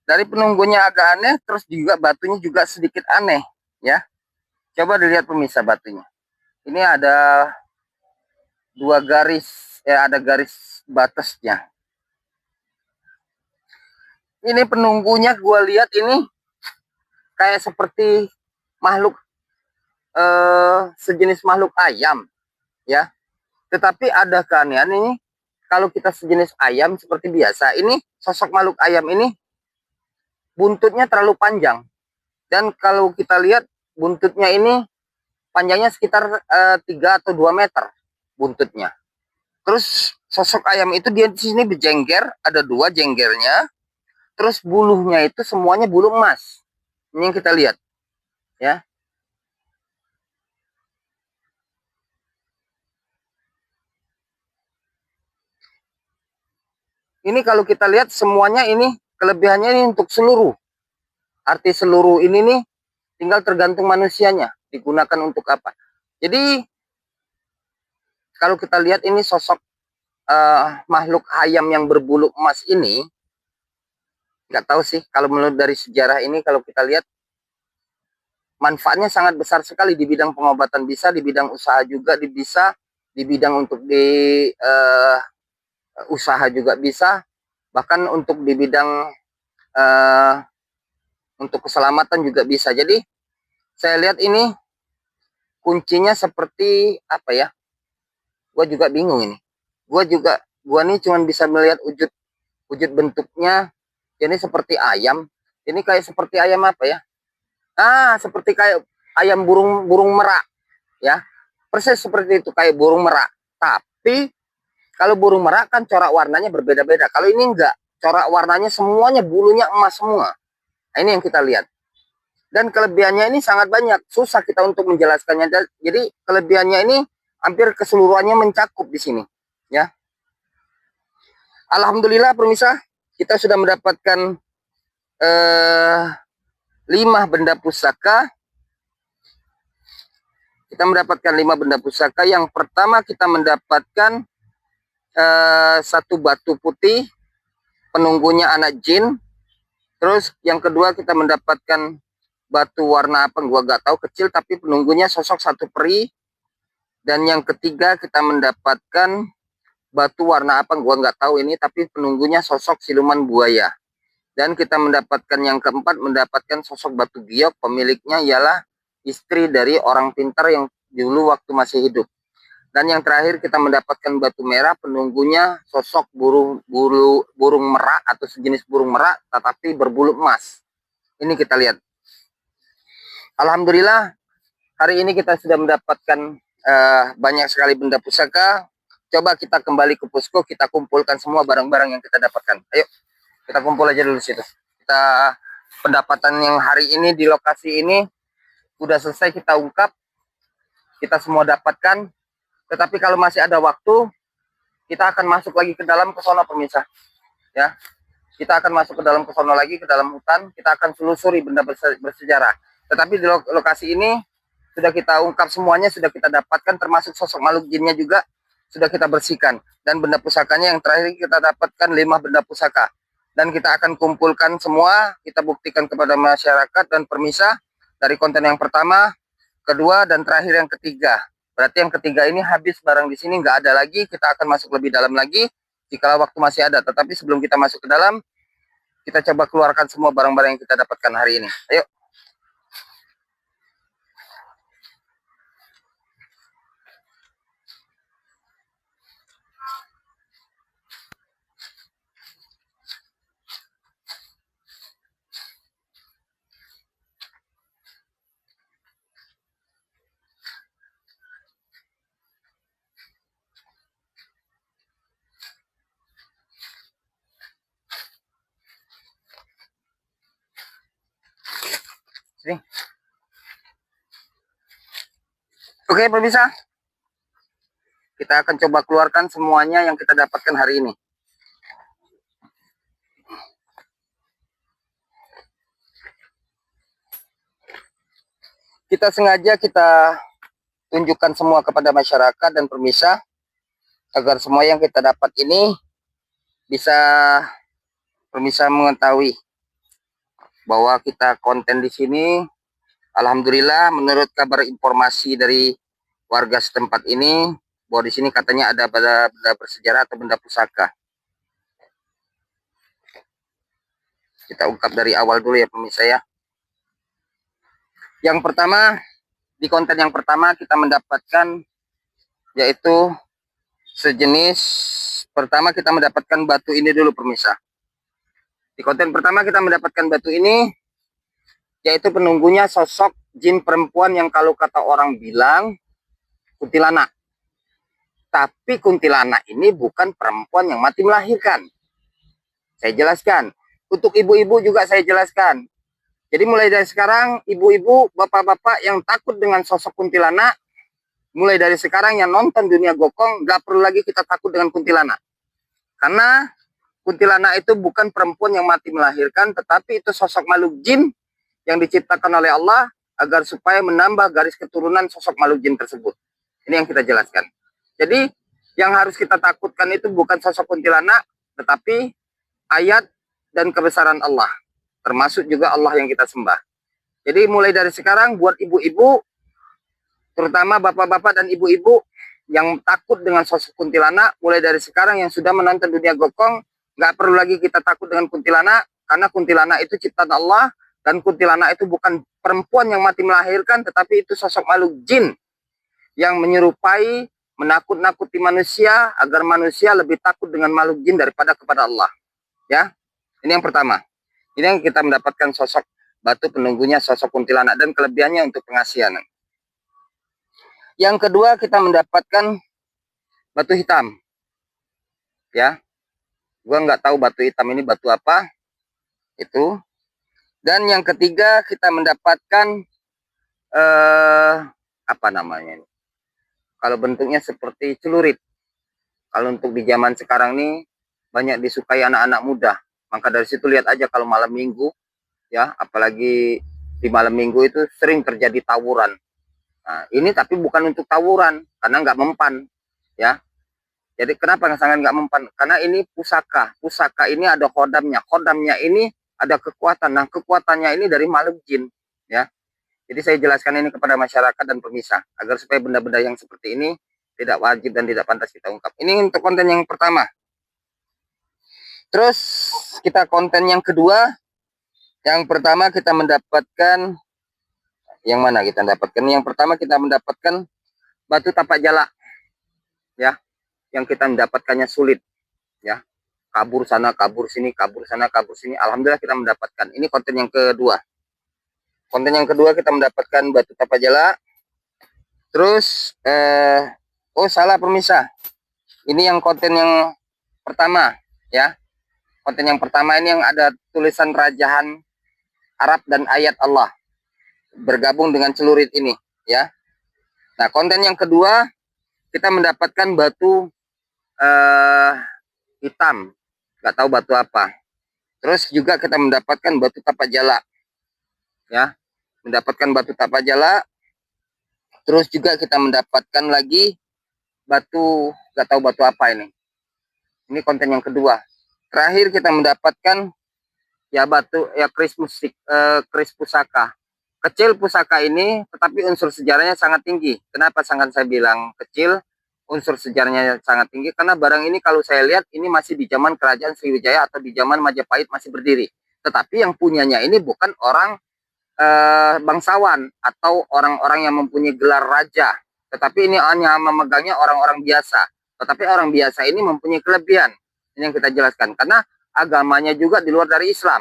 Dari penunggunya agak aneh, terus juga batunya juga sedikit aneh, ya. Coba dilihat pemirsa batunya. Ini ada dua garis, ya ada garis batasnya. Ini penunggunya gue lihat ini kayak seperti makhluk sejenis makhluk ayam, ya. Tetapi ada keanehan ini, kalau kita sejenis ayam seperti biasa, ini sosok makhluk ayam ini buntutnya terlalu panjang. Dan kalau kita lihat buntutnya ini panjangnya sekitar 3 atau 2 meter buntutnya. Terus sosok ayam itu dia di sini berjengger, ada 2 jenggernya. Terus bulunya itu semuanya bulu emas. Ini yang kita lihat, ya. Ini kalau kita lihat semuanya ini kelebihannya ini untuk seluruh. Arti seluruh ini nih tinggal tergantung manusianya digunakan untuk apa. Jadi kalau kita lihat ini sosok makhluk ayam yang berbulu emas ini, nggak tahu sih kalau menurut dari sejarah ini, kalau kita lihat manfaatnya sangat besar sekali di bidang pengobatan, bisa di bidang usaha juga bisa, di bidang untuk di usaha juga bisa, bahkan untuk di bidang untuk keselamatan juga bisa. Jadi saya lihat ini kuncinya seperti apa ya? Gue juga bingung ini. Gue nih cuma bisa melihat wujud bentuknya. Ini seperti ayam. Ini kayak seperti ayam apa ya? Seperti kayak ayam burung merak, ya. Persis seperti itu kayak burung merak. Tapi kalau burung merak kan corak warnanya berbeda-beda. Kalau ini enggak, corak warnanya semuanya bulunya emas semua. Nah, ini yang kita lihat. Dan kelebihannya ini sangat banyak, susah kita untuk menjelaskannya. Jadi kelebihannya ini hampir keseluruhannya mencakup di sini, ya. Alhamdulillah pemirsa, kita sudah mendapatkan 5 benda pusaka. Kita mendapatkan 5 benda pusaka. Yang pertama kita mendapatkan 1 batu putih, penunggunya anak jin. Terus yang kedua kita mendapatkan batu warna apa gua gak tahu, kecil tapi penunggunya sosok 1 peri. Dan yang ketiga kita mendapatkan batu warna apa gua nggak tahu ini, tapi penunggunya sosok siluman buaya. Dan kita mendapatkan yang keempat, mendapatkan sosok batu giok, pemiliknya ialah istri dari orang pintar yang dulu waktu masih hidup. Dan yang terakhir kita mendapatkan batu merah, penunggunya sosok burung merak atau sejenis burung merak tetapi berbulu emas. Ini kita lihat. Alhamdulillah hari ini kita sudah mendapatkan banyak sekali benda pusaka. Coba kita kembali ke posko, kita kumpulkan semua barang-barang yang kita dapatkan. Ayo, kita kumpul aja dulu situ. Kita pendapatan yang hari ini di lokasi ini udah selesai kita ungkap. Kita semua dapatkan. Tetapi kalau masih ada waktu, kita akan masuk lagi ke dalam ke sono pemirsa. Ya. Kita akan masuk ke dalam ke sono lagi, ke dalam hutan. Kita akan selusuri benda bersejarah. Tetapi di lokasi ini sudah kita ungkap semuanya, sudah kita dapatkan, termasuk sosok makhluk jinnya juga sudah kita bersihkan. Dan benda pusakanya yang terakhir kita dapatkan 5 benda pusaka. Dan kita akan kumpulkan semua, kita buktikan kepada masyarakat dan permisa dari konten yang pertama, kedua, dan terakhir yang ketiga. Berarti yang ketiga ini habis barang di sini, nggak ada lagi, kita akan masuk lebih dalam lagi jika waktu masih ada. Tetapi sebelum kita masuk ke dalam, kita coba keluarkan semua barang-barang yang kita dapatkan hari ini. Ayo. Oke pemirsa, kita akan coba keluarkan semuanya yang kita dapatkan hari ini. Kita sengaja kita tunjukkan semua kepada masyarakat dan pemirsa agar semua yang kita dapat ini bisa pemirsa mengetahui bahwa kita konten di sini. Alhamdulillah, menurut kabar informasi dari warga setempat ini, bahwa di sini katanya ada benda bersejarah atau benda pusaka. Kita ungkap dari awal dulu ya pemirsa ya. Yang pertama, di konten yang pertama kita mendapatkan yaitu sejenis, pertama kita mendapatkan batu ini dulu pemirsa. Di konten pertama kita mendapatkan batu ini, yaitu penunggunya sosok jin perempuan yang kalau kata orang bilang kuntilanak. Tapi kuntilanak ini bukan perempuan yang mati melahirkan. Saya jelaskan. Untuk ibu-ibu juga saya jelaskan. Jadi mulai dari sekarang, ibu-ibu, bapak-bapak yang takut dengan sosok kuntilanak, mulai dari sekarang yang nonton Dunia Gokong, gak perlu lagi kita takut dengan kuntilanak. Karena kuntilanak itu bukan perempuan yang mati melahirkan, tetapi itu sosok makhluk jin yang diciptakan oleh Allah agar supaya menambah garis keturunan sosok makhluk jin tersebut. Ini yang kita jelaskan. Jadi yang harus kita takutkan itu bukan sosok kuntilanak, tetapi ayat dan kebesaran Allah. Termasuk juga Allah yang kita sembah. Jadi mulai dari sekarang buat ibu-ibu, terutama bapak-bapak dan ibu-ibu yang takut dengan sosok kuntilanak, mulai dari sekarang yang sudah menonton Dunia Gokong, nggak perlu lagi kita takut dengan kuntilanak, karena kuntilanak itu ciptaan Allah. Dan kuntilanak itu bukan perempuan yang mati melahirkan, tetapi itu sosok makhluk jin yang menyerupai, menakut-nakuti manusia agar manusia lebih takut dengan makhluk jin daripada kepada Allah. Ya, ini yang pertama. Ini yang kita mendapatkan sosok batu penunggunya sosok kuntilanak dan kelebihannya untuk pengasihan. Yang kedua kita mendapatkan batu hitam. Ya, gua nggak tahu batu hitam ini batu apa. Itu. Dan yang ketiga kita mendapatkan apa namanya ini? Kalau bentuknya seperti celurit. Kalau untuk di zaman sekarang nih banyak disukai anak-anak muda. Maka dari situ lihat aja kalau malam minggu ya, apalagi di malam minggu itu sering terjadi tawuran. Nah, ini tapi bukan untuk tawuran karena nggak mempan ya. Jadi kenapa sangat nggak mempan? Karena ini pusaka. Pusaka ini ada khodamnya. Khodamnya ini ada kekuatan. Nah, kekuatannya ini dari makhluk jin, ya. Jadi saya jelaskan ini kepada masyarakat dan pemirsa agar supaya benda-benda yang seperti ini tidak wajib dan tidak pantas kita ungkap. Ini untuk konten yang pertama. Terus kita konten yang kedua. Yang pertama kita mendapatkan yang mana kita dapatkan? Yang pertama kita mendapatkan batu tapak jala, ya. Yang kita mendapatkannya sulit, ya. Kabur sana, kabur sini, kabur sana, kabur sini. Alhamdulillah kita mendapatkan. Ini konten yang kedua. Konten yang kedua kita mendapatkan batu tapak jala. Terus, oh salah pemirsa. Ini yang konten yang pertama, ya. Konten yang pertama ini yang ada tulisan rajahan Arab dan ayat Allah. Bergabung dengan celurit ini, ya. Nah, konten yang kedua kita mendapatkan batu hitam. Nggak tahu batu apa. Terus juga kita mendapatkan batu tapak jala, ya, mendapatkan batu tapak jala. Terus juga kita mendapatkan lagi batu, nggak tahu batu apa ini. Ini konten yang kedua. Terakhir kita mendapatkan ya batu ya kris pusaka. Kecil pusaka ini, tetapi unsur sejarahnya sangat tinggi. Kenapa sangat saya bilang kecil? Unsur sejarahnya sangat tinggi karena barang ini kalau saya lihat ini masih di zaman kerajaan Sriwijaya atau di zaman Majapahit masih berdiri. Tetapi yang punyanya ini bukan orang bangsawan atau orang-orang yang mempunyai gelar raja. Tetapi ini hanya memegangnya orang-orang biasa. Tetapi orang biasa ini mempunyai kelebihan. Ini yang kita jelaskan. Karena agamanya juga di luar dari Islam.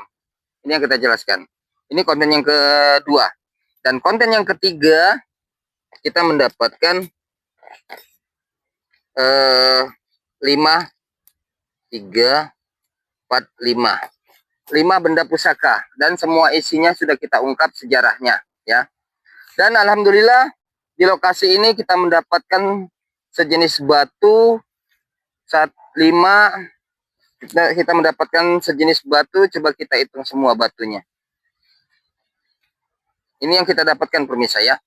Ini yang kita jelaskan. Ini konten yang kedua. Dan konten yang ketiga kita mendapatkan 5, 3, 4, 5 benda pusaka dan semua isinya sudah kita ungkap sejarahnya, ya. Dan alhamdulillah Di lokasi ini kita mendapatkan sejenis batu 5, kita mendapatkan sejenis batu. Coba kita hitung semua batunya. Ini yang kita dapatkan pemirsa ya.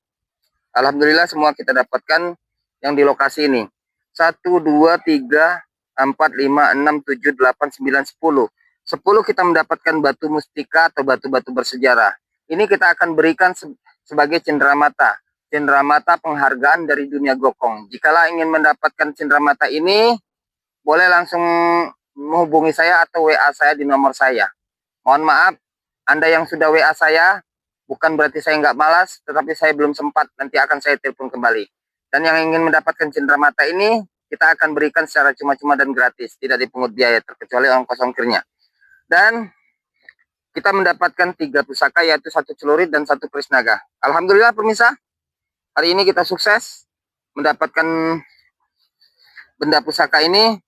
Alhamdulillah semua kita dapatkan yang di lokasi ini. 1, 2, 3, 4, 5, 6, 7, 8, 9, 10. 10 kita mendapatkan batu mustika atau batu-batu bersejarah. Ini kita akan berikan sebagai cenderamata. Cenderamata penghargaan dari dunia Gokong. Jikalau ingin mendapatkan cenderamata ini, boleh langsung menghubungi saya atau WA saya di nomor saya. Mohon maaf, Anda yang sudah WA saya, bukan berarti saya nggak malas, tetapi saya belum sempat, nanti akan saya telepon kembali. Dan yang ingin mendapatkan cenderamata ini, kita akan berikan secara cuma-cuma dan gratis, tidak dipungut biaya, terkecuali ongkos ongkirnya. Dan kita mendapatkan 3 pusaka, yaitu 1 celurit dan 1 keris naga. Alhamdulillah pemirsa, hari ini kita sukses mendapatkan benda pusaka ini.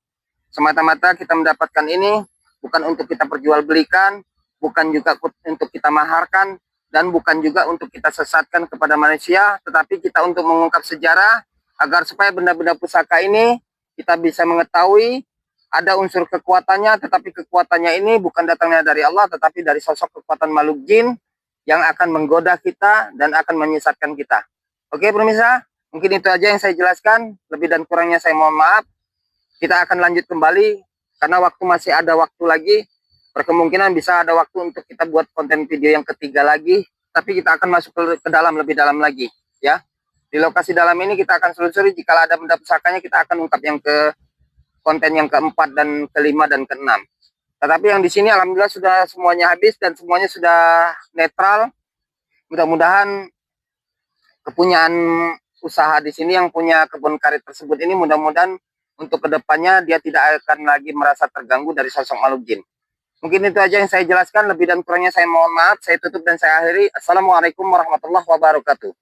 Semata-mata kita mendapatkan ini bukan untuk kita perjualbelikan, bukan juga untuk kita maharkan, dan bukan juga untuk kita sesatkan kepada manusia, tetapi kita untuk mengungkap sejarah agar supaya benda-benda pusaka ini kita bisa mengetahui ada unsur kekuatannya, tetapi kekuatannya ini bukan datangnya dari Allah, tetapi dari sosok kekuatan makhluk jin yang akan menggoda kita dan akan menyesatkan kita. Oke pemirsa, mungkin itu aja yang saya jelaskan. Lebih dan kurangnya saya mohon maaf. Kita akan lanjut kembali karena waktu masih ada waktu lagi. Berkemungkinan bisa ada waktu untuk kita buat konten video yang ketiga lagi, tapi kita akan masuk ke dalam, lebih dalam lagi ya. Di lokasi dalam ini kita akan selusuri, jika ada benda pusakanya kita akan ungkap yang ke konten yang keempat dan kelima dan keenam. Tetapi yang di sini alhamdulillah sudah semuanya habis dan semuanya sudah netral. Mudah-mudahan kepunyaan usaha di sini yang punya kebun karet tersebut ini, mudah-mudahan untuk kedepannya dia tidak akan lagi merasa terganggu dari sosok makhluk jin. Mungkin itu aja yang saya jelaskan. Lebih dan kurangnya saya mohon maaf. Saya tutup dan saya akhiri. Assalamualaikum warahmatullahi wabarakatuh.